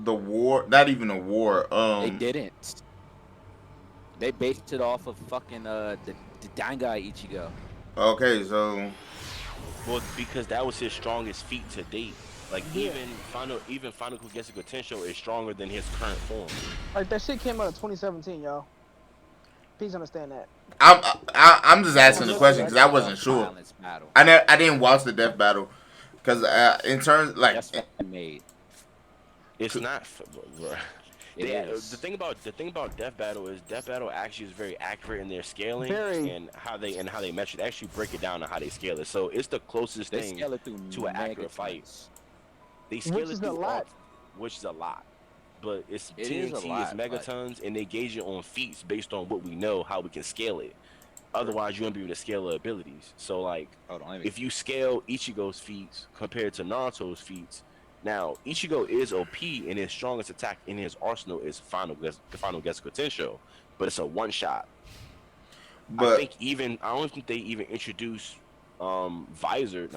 war? Not even a war. They didn't. They based it off of fucking the Dangai Ichigo. Okay, so. Well, because that was his strongest feat to date. Like even Final Kugeki Tensho is stronger than his current form. Like that shit came out in 2017, y'all. Please understand that. I'm just asking the question because I wasn't sure. I didn't watch the death battle because in terms like that's what I made. It's not. The thing about Death Battle is Death Battle actually is very accurate in their scaling and how they measure. They actually break it down on how they scale it. So it's the closest thing to an accurate fight. They scale it through which is a lot. But it's TNT, it's megatons, and they gauge it on feats based on what we know, how we can scale it. Otherwise, you won't be able to scale the abilities. So, like, if you scale Ichigo's feats compared to Naruto's feats, now Ichigo is OP, and his strongest attack in his arsenal is Final Getsuko Tensho, but it's a one shot. But I don't think they even introduced Vasalore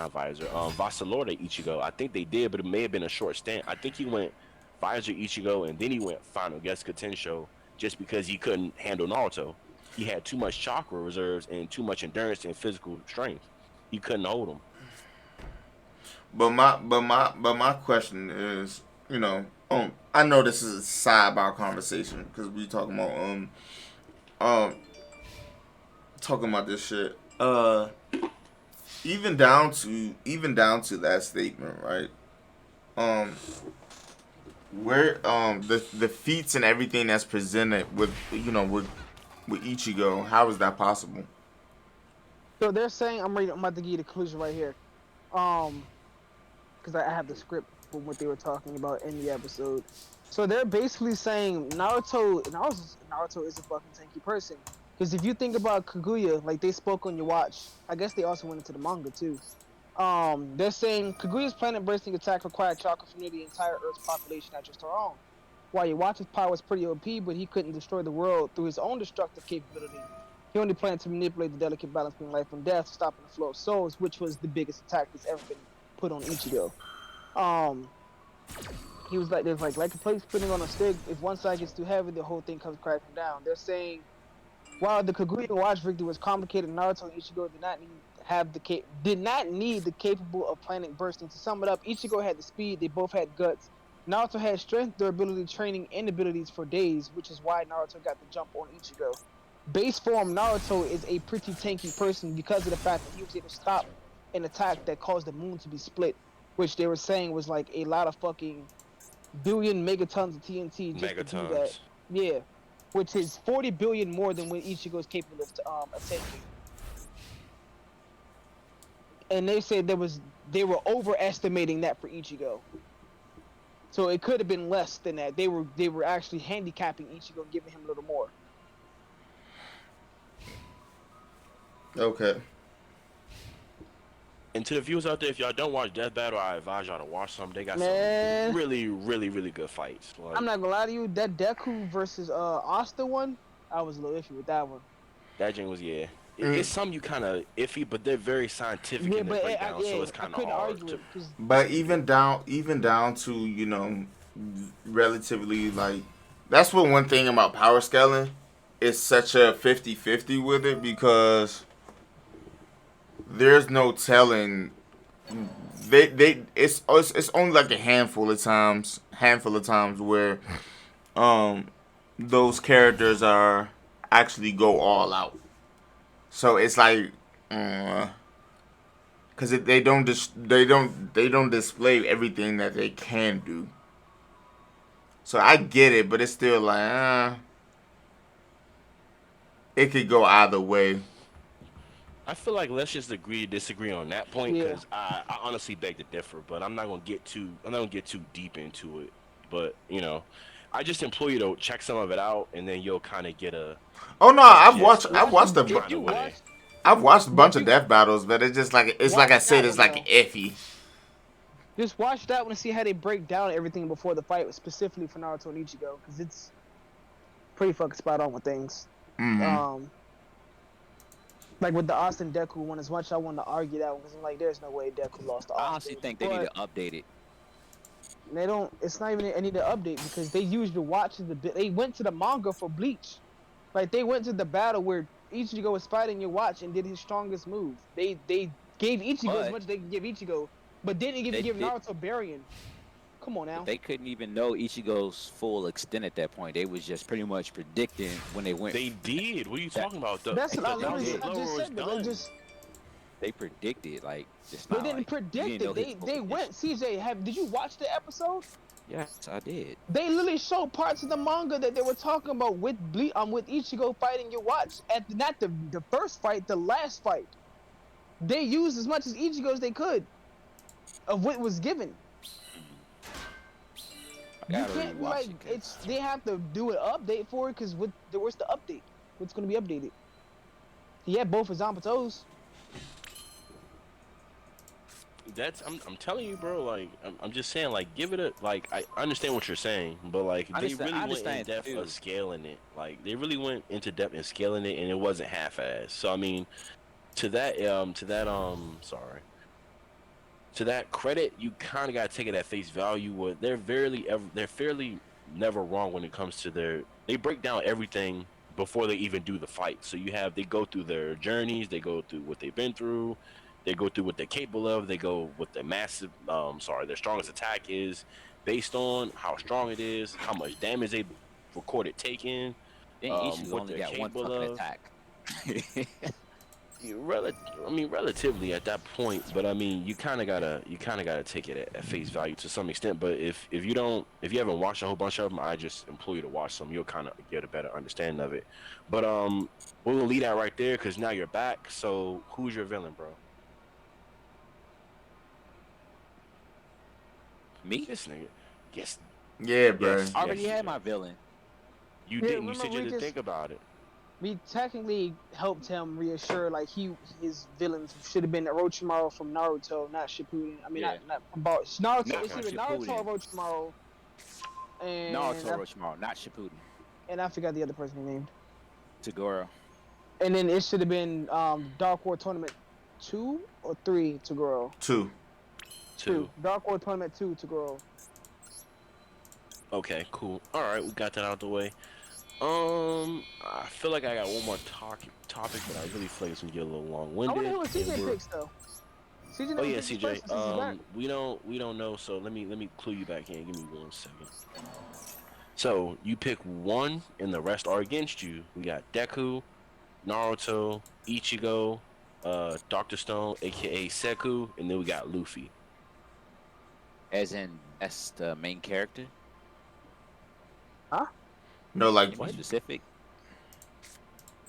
to Ichigo. I think they did, but it may have been a short stint. I think he went Visor Ichigo, and then he went Final Getsuko Tensho just because he couldn't handle Naruto. He had too much chakra reserves and too much endurance and physical strength. He couldn't hold him. But my question is, I know this is a sidebar conversation because we talking about this shit. Even down to that statement, right? Where the feats and everything that's presented with Ichigo, how is that possible? So they're saying, I'm about to give you the conclusion right here, because I have the script from what they were talking about in the episode. So they're basically saying Naruto is a fucking tanky person. Because if you think about Kaguya, like they spoke on your watch, I guess they also went into the manga too. They're saying Kaguya's planet bursting attack required chakra from nearly the entire Earth's population, not just her own. While your watch's power was pretty OP, but he couldn't destroy the world through his own destructive capability. He only planned to manipulate the delicate balance between life and death, stopping the flow of souls, which was the biggest attack that's ever been put on Ichigo. He was like, there's like a plate spinning on a stick. If one side gets too heavy, the whole thing comes crashing down. They're saying, while the Kaguya watch victory was complicated, Naruto and Ichigo did not need the capable of planet bursting. To sum it up, Ichigo had the speed, they both had guts. Naruto had strength, durability, training, and abilities for days, which is why Naruto got the jump on Ichigo. Base form Naruto is a pretty tanky person because of the fact that he was able to stop an attack that caused the moon to be split, which they were saying was like a lot of fucking billion megatons of TNT just to do that. Yeah, which is 40 billion more than what Ichigo is capable of attaining. And they said they were overestimating that for Ichigo. So it could have been less than that. They were actually handicapping Ichigo, giving him a little more. Okay. And to the viewers out there, if y'all don't watch Death Battle, I advise y'all to watch some. They got Man. some really, really, really good fights. Like, I'm not gonna lie to you, that Deku versus Asta one, I was a little iffy with that one. that joint was It's some you kind of iffy, but they're very scientific in their breakdown, so it's kind of hard to. But even down to, you know, relatively, like, that's what one thing about power scaling is such a 50-50 with it, because there's no telling. It's only like a handful of times where those characters are actually go all out. So it's like, because they don't display everything that they can do. So I get it, but it's still like, it could go either way. I feel like let's just disagree on that point, because I honestly beg to differ. But I'm not gonna get too deep into it. But you know, I just implore you to check some of it out, and then you'll kind of get a. Oh no, I've watched a bunch of death battles, but it's just like like I said, it's like iffy. Just watch that one and see how they break down everything before the fight, specifically for Naruto and Ichigo, because it's pretty fucking spot on with things. Mm-hmm. Like with the Austin Deku one, as much as I want to argue that one, because I'm like, there's no way Deku lost to Austin. I honestly think they need to update it. They don't. It's not even any to update, because they used to watch they went to the manga for Bleach. Like they went to the battle where Ichigo was fighting your watch and did his strongest move. They gave Ichigo as much as they could give Ichigo, but didn't give Naruto Baryon. Come on now. They couldn't even know Ichigo's full extent at that point. They was just pretty much predicting when they went. They did. What are you talking about? That's what I just said. They predicted, like, it's they not didn't like, predict it. They went. CJ, did you watch the episode? Yes, I did. They literally showed parts of the manga that they were talking about with Ichigo fighting your watch at not the first fight, the last fight. They used as much as Ichigo as they could of what was given. You can't they have to do an update for it, because where's the update? What's gonna be updated? He had both his Zanpatos. I'm telling you, bro. Like I'm just saying, like, give it a like. I understand what you're saying, but like they really went in depth of scaling it. Like they really went into depth in scaling it, and it wasn't half-assed. So I mean, to that credit, you kind of gotta take it at face value. Where they're fairly never wrong when it comes to they break down everything before they even do the fight. So they go through their journeys, they go through what they've been through. They go through what they're capable of. They go with their their strongest attack is based on how strong it is, how much damage they recorded taking. Ichigo only got one fucking attack. Relatively at that point, but I mean, you kind of gotta take it at face value to some extent. But if you haven't watched a whole bunch of them, I just implore you to watch some. You'll kind of get a better understanding of it. But we're gonna leave that right there, because now you're back. So who's your villain, bro? Me? This nigga. Yes. Yeah, bro. Yes, I already had my villain. You didn't. You said you didn't think about it. We technically helped him reassure, like his villains should have been Orochimaru from Naruto, not Shippuden. I mean, not about Naruto. It's either Naruto or Orochimaru. And Orochimaru, not Shippuden. And I forgot the other person he named. Toguro. And then it should have been Dark War Tournament 2 or 3 Toguro. 2. Dark War Tournament 2 Toguro. Okay, cool. All right, we got that out the way. I feel like I got one more topic, but I really feel like it's gonna get a little long-winded. I wonder who CJ picks though. CJ oh yeah, CJ. We don't know. So let me clue you back in. Give me 1 second. So you pick one, and the rest are against you. We got Deku, Naruto, Ichigo, Dr. Stone, aka Seku, and then we got Luffy. As in, that's the main character? Huh? No, like what? Specific?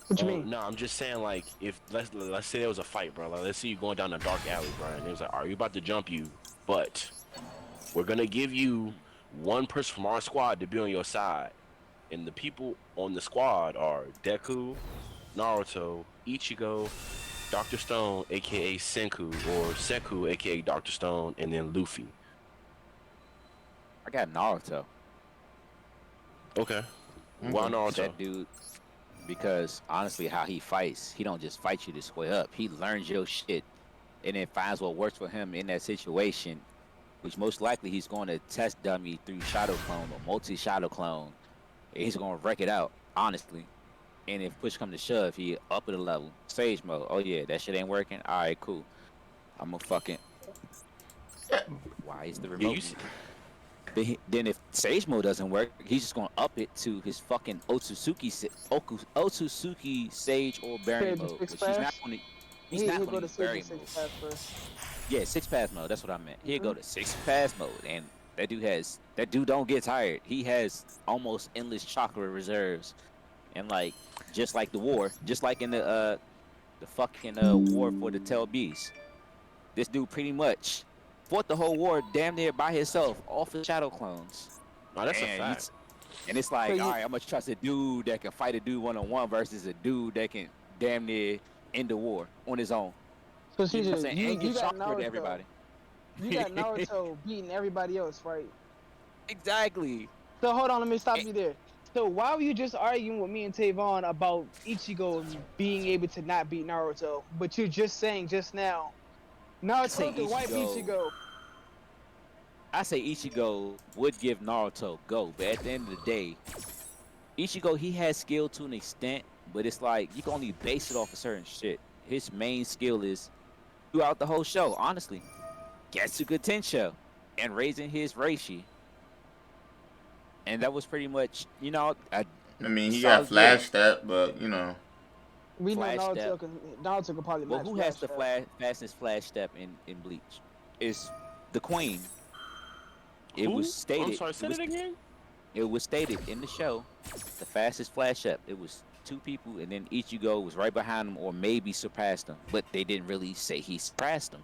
What you mean? No, I'm just saying, like, if let's say there was a fight, bro. Like, let's see you going down a dark alley, bro. And it was like, are you about to jump you? But we're gonna give you one person from our squad to be on your side. And the people on the squad are Deku, Naruto, Ichigo, Dr. Stone, aka Senku, or Seku, aka Dr. Stone, and then Luffy. I got Naruto. Okay. Why Naruto? That dude, because honestly, how he fights, he don't just fight you to square up. He learns your shit, and then finds what works for him in that situation, which most likely he's going to test dummy through Shadow Clone or multi-Shadow Clone. And he's going to wreck it out, honestly. And if push come to shove, he up at a level. Sage mode. Oh yeah, that shit ain't working. All right, cool. I'm gonna fucking. Why is the remote? Then if Sage mode doesn't work, he's just gonna up it to his fucking Otsutsuki Sage or Barry mode, which he's not gonna. He's not gonna use Barry mode. Yeah, 6-pass mode. That's what I meant. He'll go to 6-pass mode, and that dude don't get tired. He has almost endless chakra reserves, and like just like the war, just like in the fucking war for the Tel Beast, this dude pretty much fought the whole war damn near by himself off the Shadow Clones. No, that's a fact. And it's like, all right, I'm gonna trust a dude that can fight a dude one-on-one versus a dude that can damn near end the war on his own. So you know what I'm saying? And get got chakra to everybody. You got Naruto beating everybody else, right? Exactly. So hold on, let me stop you there. So why were you just arguing with me and Tavon about Ichigo being able to not beat Naruto, but you're just saying just now, Naruto can wipe Ichigo? I say Ichigo would give Naruto go, but at the end of the day, Ichigo, he has skill to an extent, but it's like you can only base it off of certain shit. His main skill is throughout the whole show, honestly, Getsuga Tensho and raising his Reishi. And that was pretty much, you know, I mean, he got Flash Step, but, you know. We know Naruto can probably match. Well, who has the fastest Flash Step in Bleach? It's the Queen. It was stated. I'm sorry, say it again? It was stated in the show, the fastest Flash Step. It was 2 people, and then Ichigo was right behind him, or maybe surpassed him. But they didn't really say he surpassed him.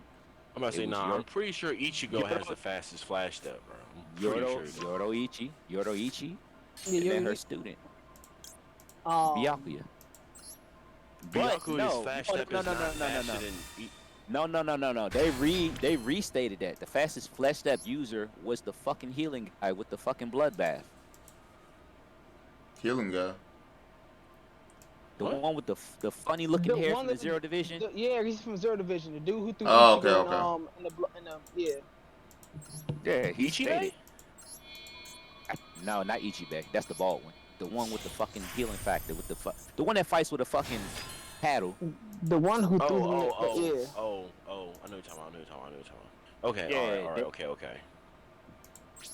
I'm about to say, I'm pretty sure Ichigo has the fastest Flash Step, bro. Yoroichi, and then her student, Byakuya. Byakuya's Flash Step is not faster than... No. They restated that. The fastest Flash Step user was the fucking healing guy with the fucking bloodbath. Healing guy? The one with the funny looking hair from the Zero Division? Yeah, he's from Zero Division. The dude who threw okay. Yeah, Ichibe? No, not Ichibe. That's the bald one. The one with the fucking healing factor with the one that fights with a fucking paddle. The one who threw I know you're talking about. Okay, all right, okay.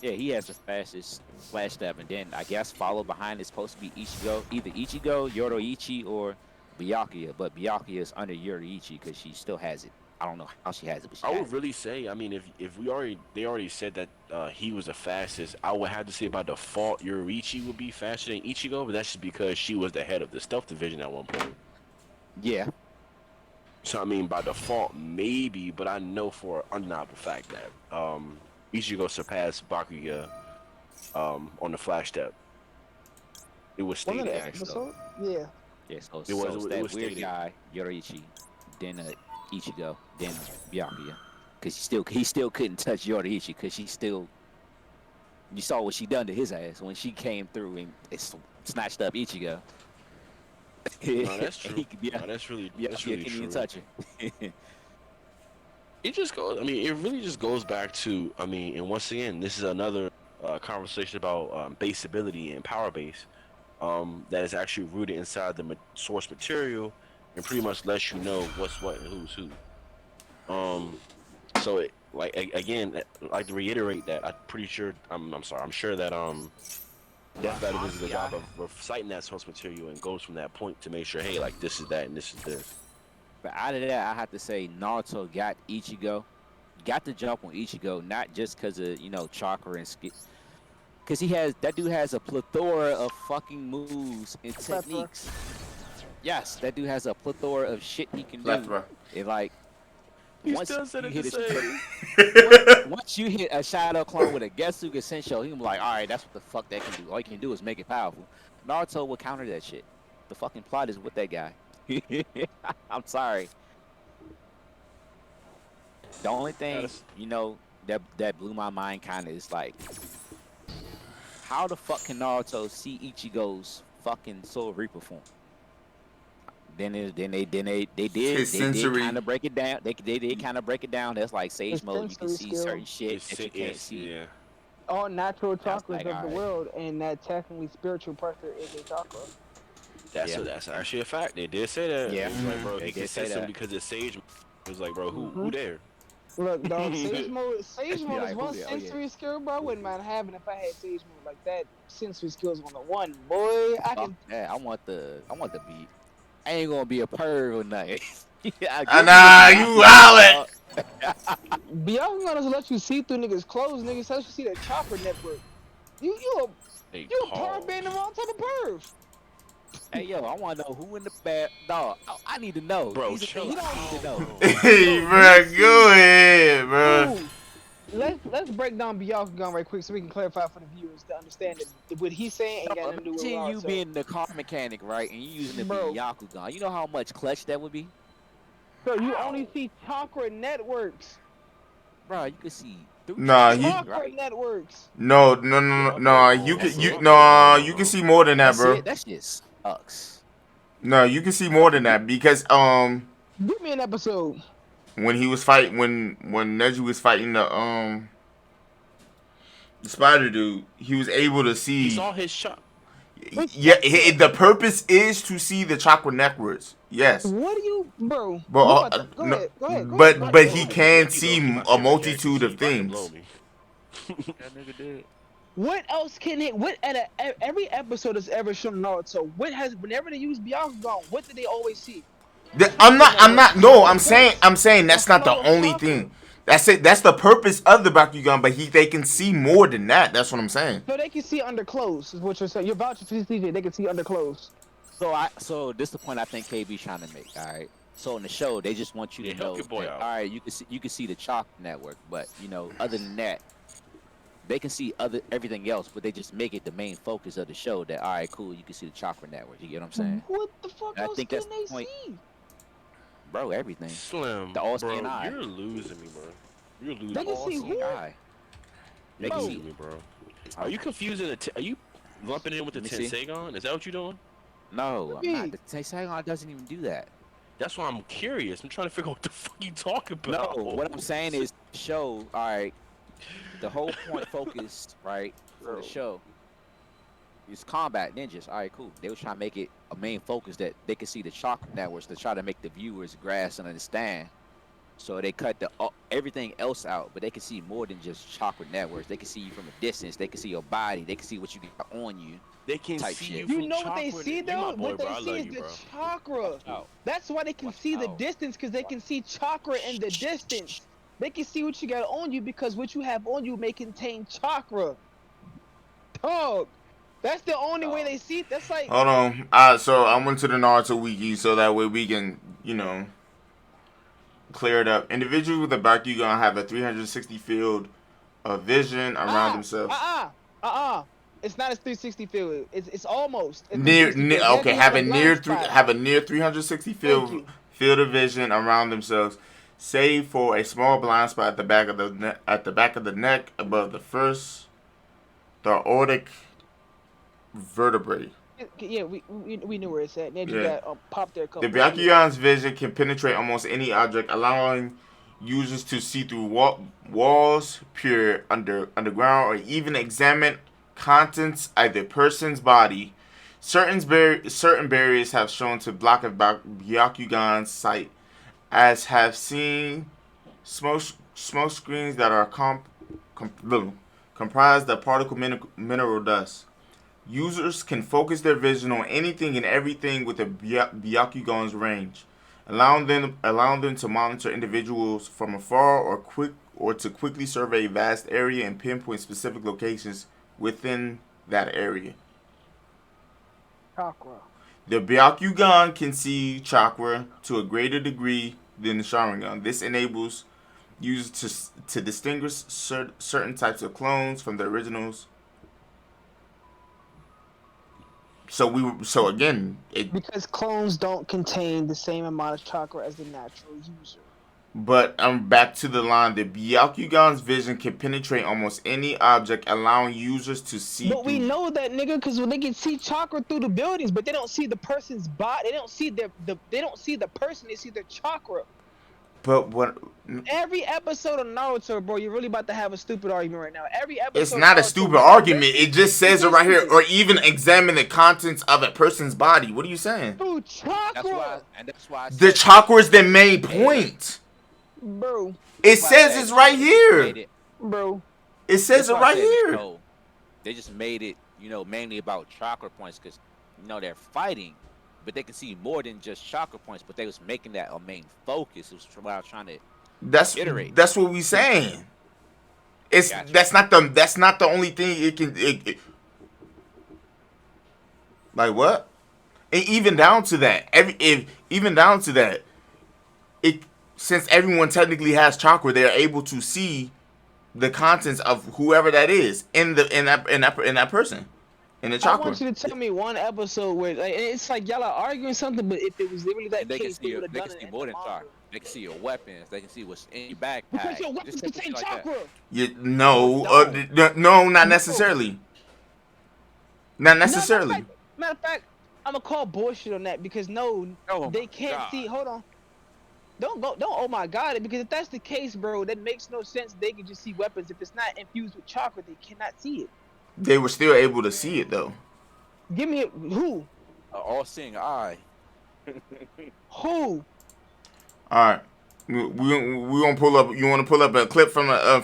Yeah, he has the fastest Flash Step, and then I guess followed behind is supposed to be Ichigo, either Ichigo, Yoroichi, or Byakuya. But Byakuya is under Yoroichi because she still has it. I don't know how she has it, but she has would really say, I mean, if they already said that he was the fastest, I would have to say by default Yoroichi would be faster than Ichigo, but that's just because she was the head of the Stealth Division at one point. Yeah. So I mean, by default maybe, but I know for an undeniable fact that Ichigo surpassed Byakuya on the Flash Step. It was stated actually. Yeah. Yeah, so it was weird guy, Yoroichi, then Ichigo, then Byakuya. Because he still couldn't touch Yoroichi because you saw what she done to his ass when she came through and snatched up Ichigo. No, that's true. That's really true. Touch her. It just goes. I mean, it really just goes back to. I mean, and once again, this is another conversation about base ability and power base that is actually rooted inside the source material and pretty much lets you know what's what and who's who. So it, like again, I'd like to reiterate that I'm pretty sure. I'm sure that Death Battle does the job of reciting that source material and goes from that point to make sure, hey, like this is that and this is this. But out of that, I have to say Naruto got the jump on Ichigo, not just because of chakra and skill, because that dude has a plethora of fucking moves and techniques. Yes, that dude has a plethora of shit he can do. And like, He once still said you it hit the his same. once you hit a Shadow Clone with a Getsuga Sensho, he gonna be like, all right, that's what the fuck that can do. All you can do is make it powerful. Naruto will counter that shit. The fucking plot is with that guy. I'm sorry. The only thing, That's- that blew my mind kind of is like, how the fuck can Naruto see Ichigo's fucking Soul Reaper form? They His sensory. kind of break it down. They did kind of break it down. That's like Sage His Mode. You can sensory see skill. certain shit that you can't see. Yeah. All natural I was chakras like, of the alright. world, and that technically spiritual pressure is a chakra. That's Yeah. that's actually a fact. They did say that. Yeah. It was like, bro, They he did can say sense him that. because it's Sage. It was like, bro, who Mhm. there? Look, dog, Sage mode is Like, one who the- oh, yeah. sensory skill, bro. I wouldn't mind having if I had Sage mode like that. Sensory skills on the one, boy. I can. Yeah, I want the beat. I ain't gonna be a perv or nothing. Yeah, Nah, you wildin'. Byakugan doesn't let you see through niggas' clothes, niggas. Let you see the chakra network. You Hey, a pause. perv being the wrong type of perv. Hey yo, I want to know who in the bad dog. I need to know. Bro, These are chill things I need to know. out. Hey, bro, go ahead, bro. Ooh, let's break down Byakugan right quick so we can clarify for the viewers to understand that what he's saying ain't got nothing to do with Imagine you Naruto. being the car mechanic, right, and you using the Bro. Byakugan. You know how much clutch that would be, Bro, you only see chakra networks. bro. You could see through Nah, shit, you- Chakra right? networks. No. You That's can it. you can see more than that, That's bro. it. That shit sucks. No, you can see more than that because Give me an episode. when he was fighting when Neji was fighting the spider dude, he was able to He see. saw his shot. Yeah, the purpose is to see the chakra networks. Yes, What do you, bro? But, You about to- go no, ahead, go ahead. but he Blow me. can You see know, a my multitude favorite of character, he about to things. blow me. That nigga did. What else can it? What at every episode that's ever shown Naruto? What has whenever they use Byakugan? What do they always see? I'm not. No, I'm Chakra saying that's not the flow of only chakra. thing. That's it. That's the purpose of the Bakugan. But they can see more than that. That's what I'm saying. So they can see under clothes. Is what you're saying. You're vouching for CJ. They can see under clothes. So this is the point I think KB's trying to make. All right. So in the show, they just want you to Yeah, know. help your boy that, out. all right, you can see the chalk network, but other than that, they can see everything else, but they just make it the main focus of the show. That all right, cool, you can see the chakra network. You get what I'm saying, What the fuck I else think can that's the they point. see? bro? Everything. Slim, The all-seeing bro, eye. you're losing me, bro. You're losing They me. can see All-seeing who? eye. You're They can losing see. me, bro. Are you confusing the? Are you lumping in with the Let me see. Tensegon? Is that what you're doing? No, I'm not. Hey. The Tenseigan doesn't even do that. That's why I'm curious. I'm trying to figure out what the fuck you talking No, about. what I'm saying is, show. All right, the whole point focus, right, for the show is combat ninjas. All right, cool. They were trying to make it a main focus that they could see the chakra networks to try to make the viewers grasp and understand. So they cut everything else out, but they can see more than just chakra networks. They can see you from a distance. They can see your body. They can see what you got on you. They can type see shit. you. You from know what they chakra. see You though? my boy, What bro. they I see love is you, the bro. chakra. Oh, That's why they can Watch see the out. distance, because they can see chakra in the distance. They can see what you got on you because what you have on you may contain chakra. Dog. That's the only way they see it. That's like Hold on. So I went to the Naruto wiki so that way we can, clear it up. Individuals with a Bakugan have a 360 field of vision around themselves. It's not a 360 field. It's almost a Near 360 field. okay, They have a blind near spot. have a near 360 Thank you. field of vision around themselves, save for a small blind spot at the back of the neck above the first aortic vertebrae. Yeah, we knew where it's at. Then you Yeah. got popped there a The couple times. Byakugan's vision can penetrate almost any object, allowing users to see through walls, peer underground, or even examine contents of the person's body. Certain barriers have shown to block a Byakugan's sight, as have seen smoke screens that are comprised of particle mineral dust. Users can focus their vision on anything and everything with the Byakugan's range, allowing them to monitor individuals from afar or to quickly survey a vast area and pinpoint specific locations within that area. Chakra. The Byakugan can see chakra to a greater degree than the Sharingan. This enables users to distinguish certain types of clones from the originals. So again, because clones don't contain the same amount of chakra as the natural user. But I'm back to the line. The Byakugan's vision can penetrate almost any object, allowing users to see. But we know that, nigga, because when they can see chakra through the buildings, but they don't see the person's body. They don't see they don't see the person. They see their chakra. But what? Every episode of Naruto, bro, you're really about to have a stupid argument right now. Every episode. It's not a stupid argument. It just says it right here. Or even examine the contents of a person's body. What are you saying? Bro, chakra. That's why. The chakra is the main point. Bro. It says it's right here. Bro. It says it right here. They just made it, mainly about chakra points because, they're fighting, but they can see more than just chakra points. But they was making that a main focus. It was what I was trying to iterate. That's what we saying. That's not the only thing it can. Like what? And even down to that, since everyone technically has chakra, they're able to see the contents of whoever that is in that person, in the chakra. I want you to tell me one episode where it's like y'all are arguing something, but if it was literally that case, they would have done it. They can see more than chakra. They can see your weapons. They can see what's in your backpack. Because your weapons contain chakra. No, not necessarily. Not necessarily. Matter of fact, I'm gonna call bullshit on that because they can't see. Hold on. Don't oh my god it, because if that's the case, bro, that makes no sense. They can just see weapons. If it's not infused with chakra, they cannot see it. They were still able to see it though. Give me who? All-seeing eye. Who? All right, we gonna pull up. You want to pull up a clip from I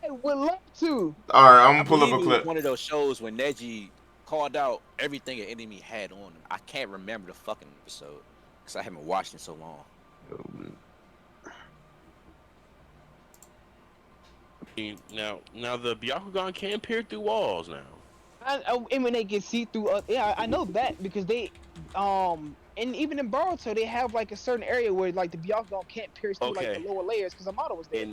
would love to. All right, I'm gonna pull up a clip. One of those shows when Neji called out everything an enemy had on him. I can't remember the fucking episode because I haven't watched it so long. Now the Byakugan can peer through walls now. And when they can see through, I know that because they, and even in Boruto they have like a certain area where like the Byakugan can't pierce through like the lower layers because Amato was there.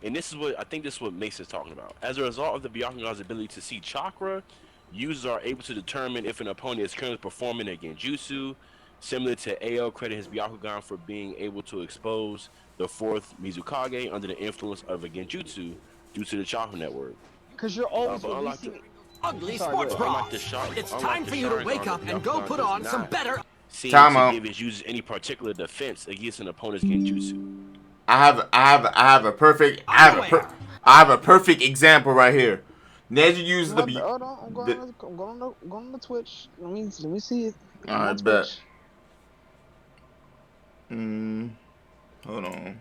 And this is what I think this is what Mace is talking about. As a result of the Byakugan's ability to see chakra, users are able to determine if an opponent is currently performing a genjutsu. Similar to AO, credit his Byakugan for being able to expose the fourth Mizukage under the influence of a genjutsu due to the chakra network. Because you're always releasing ugly sports bra. It's time for you to wake up and go put on some better. Time out. Give his users any particular defense against an opponent's genjutsu. I have a perfect example right here. Neji uses the. Hold on, I'm going on the Twitch. Let me see it. Alright, bet. Hold on.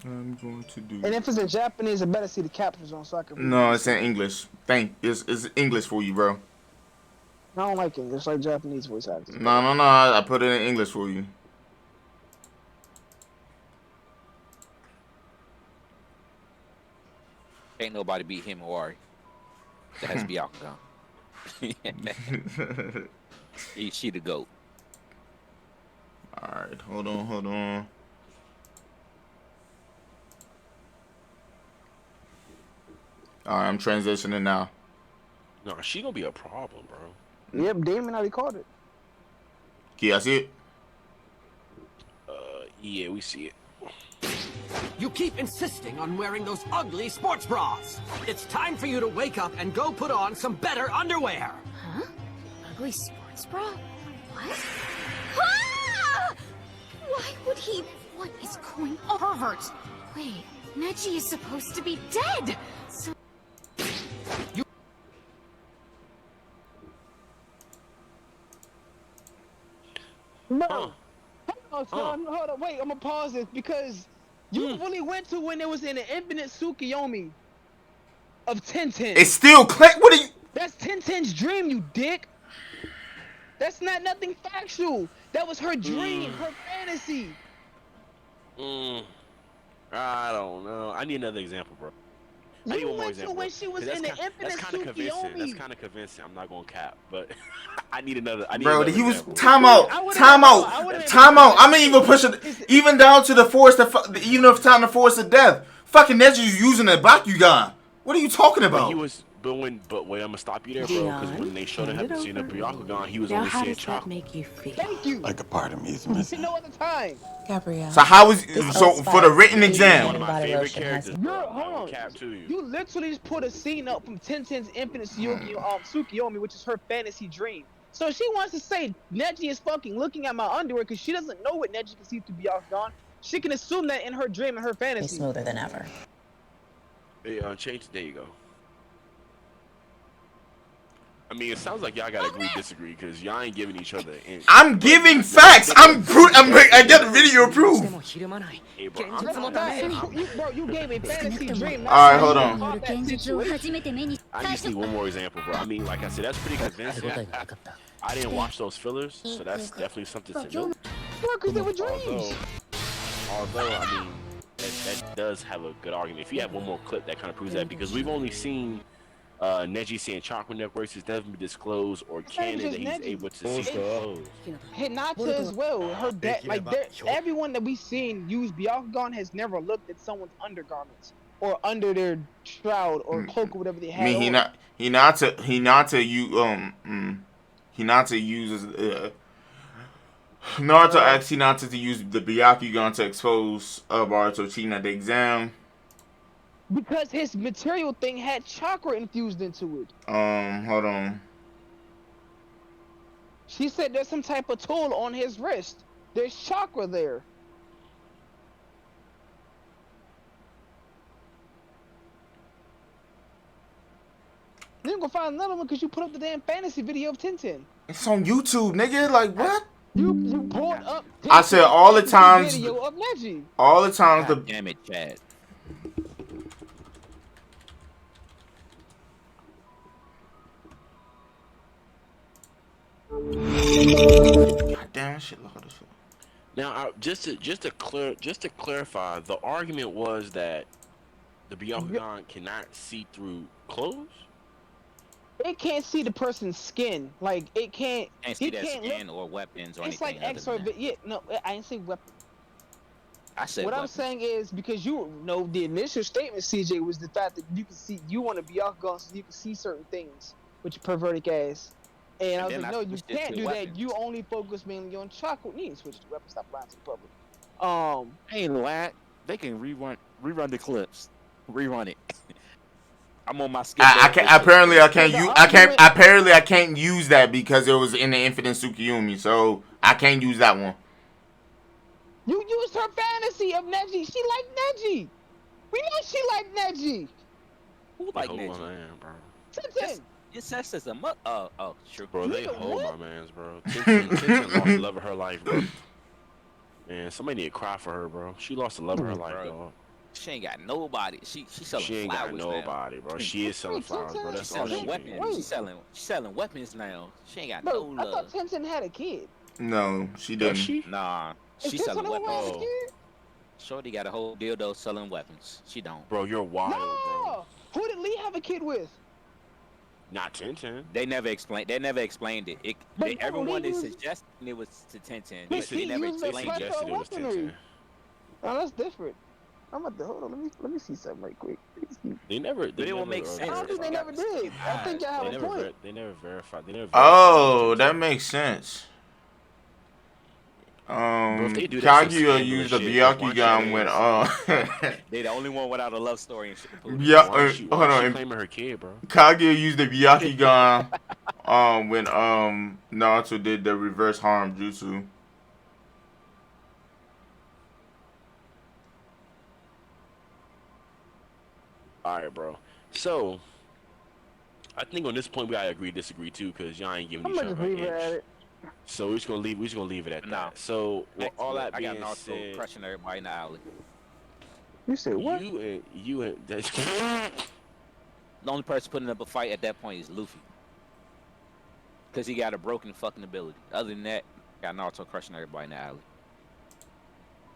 I'm going to do. And if it's in Japanese, I better see the captions on so I can. No, it's in English. It's English for you, bro. I don't like English. I like Japanese voice actors. No. I put it in English for you. Ain't nobody beat him or Ori. That has Byakugan. She the GOAT. Alright, hold on. Alright, I'm transitioning now. No, she gonna be a problem, bro. Yep, Damon already called it. Can y'all see it? Yeah, we see it. You keep insisting on wearing those ugly sports bras. It's time for you to wake up and go put on some better underwear. Huh? Ugly sports bra? What? Ah! Why would he? What is going on? Pervert! Wait, Neji is supposed to be dead! So... No! Hold on, wait, I'm gonna pause this because you really went to when it was in an infinite Tsukiyomi of Tenten. It's still what are you? That's Tenten's dream, you dick. That's not nothing factual. That was her dream, her fantasy. I don't know. I need another example, bro. I need You one more went to example. when she was 'Cause in the that's Infinite kind of convincing. That's Tsukiyomi. kind of convincing. I'm not gonna cap, but I need another. I need Bro, another he was example. time I out, would've time been- out, I would've been time out. I'm even pushing, His- even down to the force, even if time the force of death. Fucking Neji's using a Bakugan. What are you talking But about? he was, but wait, I'm gonna stop you there, bro. Because when they showed him hand it seeing the over. Byakugan, he was Now, only how seeing does that chocolate. make you feel? Thank you. Like a part of me is See, missing. no other time. Gabrielle. So how was This so Old for the Spice written Baby One exam? of my Body favorite lotion has characters, some- bro. You're, I'm not hold gonna on. cap to you. You literally just put a scene up from Tenten's Infinite Tsukiyomi, which is her fantasy dream. So she wants to say Neji is fucking looking at my underwear because she doesn't know what Neji can see through Byakugan. She can assume that in her dream and her Be fantasy. smoother than ever. Hey, change. There you go. I mean, it sounds like y'all gotta agree, disagree, because y'all ain't giving each other. I'm giving facts. I got the video proof. Hey, bro, That's not that. You gave a fantasy dream. All right, hold on. I just need one more example, bro. I mean, like I said, that's pretty convincing. I didn't watch those fillers, so that's definitely something to note. Because they were dreams. Although, I mean, that does have a good argument. If you have one more clip that kind of proves that, because we've only seen Neji saying chakra networks has never been disclosed or canon that he's Neji. able to see disclosed. Hinata as well. Her dad, like everyone that we've seen use Byakugan has never looked at someone's undergarments or under their shroud or cloak or whatever they I had. mean, on. Hinata uses Naruto asks Hinata to use the Byakugan to expose Boruto cheating at the exam. Because his material thing had chakra infused into it. Hold on. She said there's some type of tool on his wrist. There's chakra there. Then go find another one because you put up the damn fantasy video of Tintin. It's on YouTube, nigga. Like what? You brought up. I said all the times. Video of Neji. All the times God damn it, Chad. God damn shit. Look at this. Now, just to clarify, the argument was that the Byakugan cannot see through clothes. It can't see the person's skin. Like it can't. Can't he see that can't skin look. or weapons or It's anything. like X or yeah. No, I didn't say weapon. I said What I'm weapons. saying is because you know the initial statement, CJ, was the fact that you can see. You want to be Byakugan so you can see certain things with your pervertic ass. And I was then like, I no, you switched it can't to do that. weapons. You only focus mainly on chakra. You need to switch to weapons. Stop lying to the public. Hey, lad, they can rerun the clips, rerun it. I'm on my schedule. I can't. Apparently, I can't use. Apparently, I can't use that because it was in the Infinite Tsukiyomi, so I can't use that one. You used her fantasy of Neji. She liked Neji. We know she liked Neji. Who like Hold Neji? my man, bro. Tintin. It says as a sure. Bro, they You know hold what? my mans, bro. Tintin lost the love of her life, bro. Man, somebody need to cry for her, bro. She lost the love of her life, Bro. dog. She ain't got nobody. She selling She ain't flowers got now. nobody, bro. She is selling flowers, bro. She's That's all selling she weapons. is. She's selling weapons now. She ain't got Bro, no I thought love. Tintin had a kid. No, she Does didn't. she? Nah, Is she's Tintin selling the one who had a weapons. kid? Shorty got a whole dildo selling weapons. She don't. Bro, you're wild, bro. No. Who did Lee have a kid with? Not Tintin. They never explained. They never explained it. But no, Everyone they is used- suggesting it was to Tintin, He but they never used the explained it. Suggested it was weaponry. Tintin. Oh, that's different. I'm at the hold on. Let me see something right quick. They never. But it won't make I sense. don't think they never did. I think y'all They have a never. point. They never verified. They never. Oh, verified that Tintin. makes sense. Bro, if they do that, some Kaguya used the scandalous shit, Byakugan when They the only one without a love story and shit. Yeah, Why is she, hold why is she on. claiming her kid, bro? Kaguya used the Byakugan when Naruto did the reverse harm jutsu. All right, bro. So, I think on this point we gotta agree, disagree too, cause y'all ain't giving I'm each gonna other just an leave it at inch. it. So we're just gonna leave it at No. that. So, with all that I got being Naruto said, crushing everybody in the alley. You said what? you and that's The only person putting up a fight at that point is Luffy. Because he got a broken fucking ability. Other than that, got Naruto crushing everybody in the alley.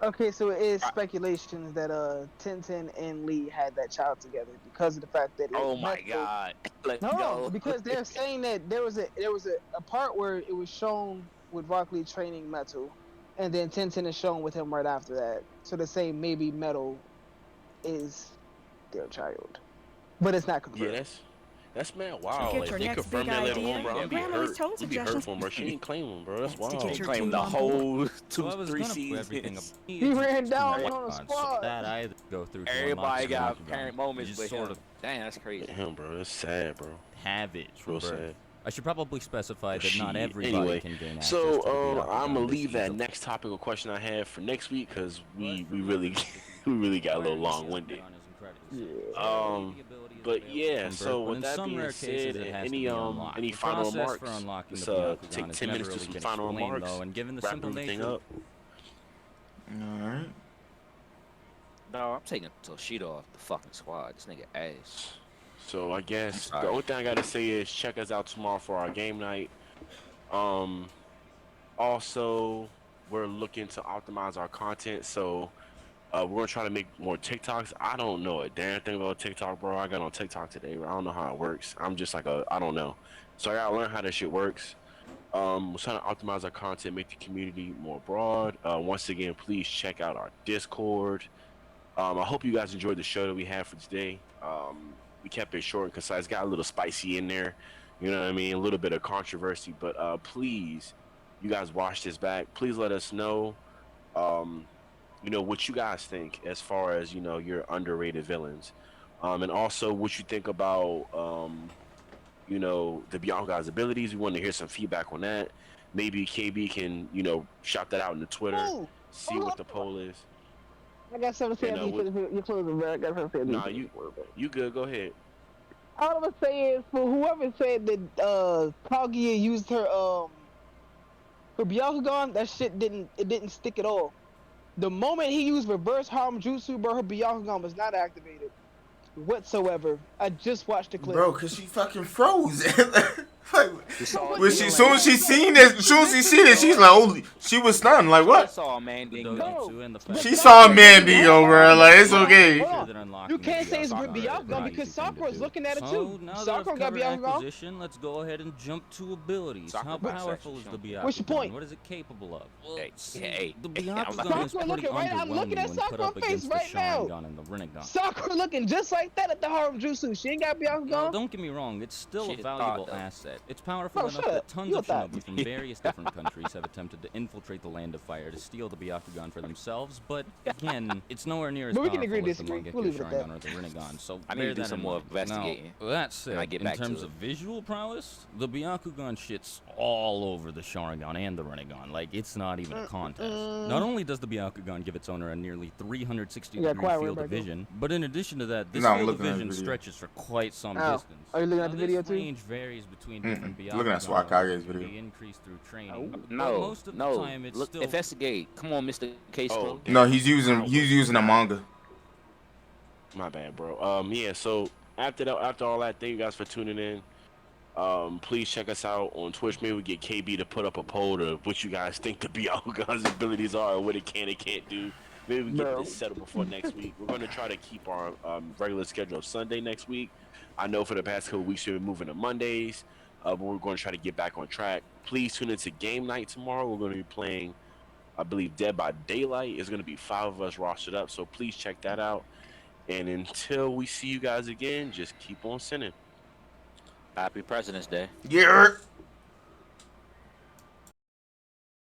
Okay, so it is speculations that Tenten and Lee had that child together because of the fact that Oh my Metal. God. Let's No, go. because they're saying that there was a part where it was shown with Rock Lee training Metal, and then Tenten is shown with him right after that. So they're saying maybe Metal is their child, but it's not Yeah, confirmed. that's mad wild. Get Like, your if they next confirm big that later idea. on, bro, Yeah, I'm be Grandma's hurt. tone I'm be hurt suggestions. for him, bro. She ain't claim him, bro. That's That's to wild. get She your claimed team the on board. whole So I was 3 gonna put everything seasons. up. He ran down Everybody- on the So squad. that I either go through to Everybody unlock got the parent Bakugan. moments, You but just sort of damn, that's crazy. Him, bro. That's sad, bro. have it It's real from birth. sad. I should probably specify that not Shit. everybody Anyway, can gain access so to the Byakugan I'm gonna this leave that easily. next topic or question I have for next week because we But for really others, we really got a little Byakugan long-winded. is incredible. Um, The ability is But available yeah, from so birth, but with in that some being rare said, cases, it has to be unlocked. any The final process remarks? for unlocking Let's the Byakugan take is 10 never minutes to really some been final explained, remarks. though, and given the Wrap simple everything nature up. Alright. No, I'm taking Toshida off the fucking squad. This nigga ass. So I guess I'm the sorry. only thing I gotta say is check us out tomorrow for our game night. Also, we're looking to optimize our content, so we're gonna try to make more TikToks. I don't know a damn thing about TikTok, bro. I got on TikTok today, but I don't know how it works. I'm just like I don't know. So I gotta learn how this shit works. We're trying to optimize our content, make the community more broad. Once again, please check out our Discord. I hope you guys enjoyed the show that we had for today. We kept it short and concise. Got a little spicy in there. You know what I mean? A little bit of controversy. But please, you guys watch this back. Please let us know, what you guys think as far as, your underrated villains. And also what you think about, the Byakugan's abilities. We want to hear some feedback on that. Maybe KB can, shout that out in the Twitter. Ooh, See hold what up. the poll is. I got something to say Yeah, after you closing, bro. I got something to say. Nah, you good. Go ahead. All I'm gonna say is for whoever said that Kaguya used her Byakugan, that shit didn't stick at all. The moment he used reverse harm jutsu, bro, her Byakugan was not activated whatsoever. I just watched the clip. Bro, cause she fucking froze. Like, You saw when it, she, you soon as she seen it, she's like, holy, she was stunned. Like I what? saw Mandingo. No. She saw Mandingo, bro. Like it's okay. Hold on. You can't say it's with Byakugan because Sakura's looking at it So too. now that I've Sakura got covered Byakugan. acquisition, let's go ahead and jump to abilities. Sakura How Back's powerful is actually the Byakugan? What's your point? What is it capable of? Well, Hey, see, hey, the hey, I'm Byakugan not- is Sakura pretty looking right- I'm looking underwhelming at when put Sakura up face against the right now. Sharingan and the Rinnegan. Sakura looking just like that at the harm jutsu. She ain't got Now, Byakugan. don't get me wrong, it's still She a a valuable thought, though. asset. It's powerful Oh, enough shut that up. tons You of a thought. shinobi from various different countries have attempted to infiltrate the Land of Fire to steal the Byakugan for themselves, but again, it's nowhere near as But we powerful can agree to as the disagree. Mangekyo We'll leave it at that. Sharingan or the Rinnegan, so I need bear to do that some in more mind. investigating Now, that said, I get in back to terms it. of visual prowess, the Byakugan shit's all over the Sharingan and the Rinnegan, like it's not even a contest. Not only does the Byakugan give its owner a nearly 360 Yeah, degree quiet, field where of back up. vision, but in addition to that, this No, I'm field of looking at the vision video. stretches for quite some Ow. distance. Are you looking at Now, the video this too? range varies between different Byakugan Looking at Swakage's levels, video. can be increased through training. but No, most of the no. time it's Look, still investigate. Come on, Mr. Case Oh, Pro. No, he's using a manga. My bad, bro. Yeah. So after all that, thank you guys for tuning in. Please check us out on Twitch. Maybe we get KB to put up a poll of what you guys think the Byakugan's abilities are and what it can and can't do. Maybe we get Bro. this settled before next week. We're going to try to keep our regular schedule of Sunday next week. I know for the past couple weeks we've been moving to Mondays, but we're going to try to get back on track. Please tune into game night tomorrow. We're going to be playing, I believe, Dead by Daylight. It's going to be 5 of us rostered up, so please check that out. And until we see you guys again, just keep on sending. Happy President's Day. Yeah.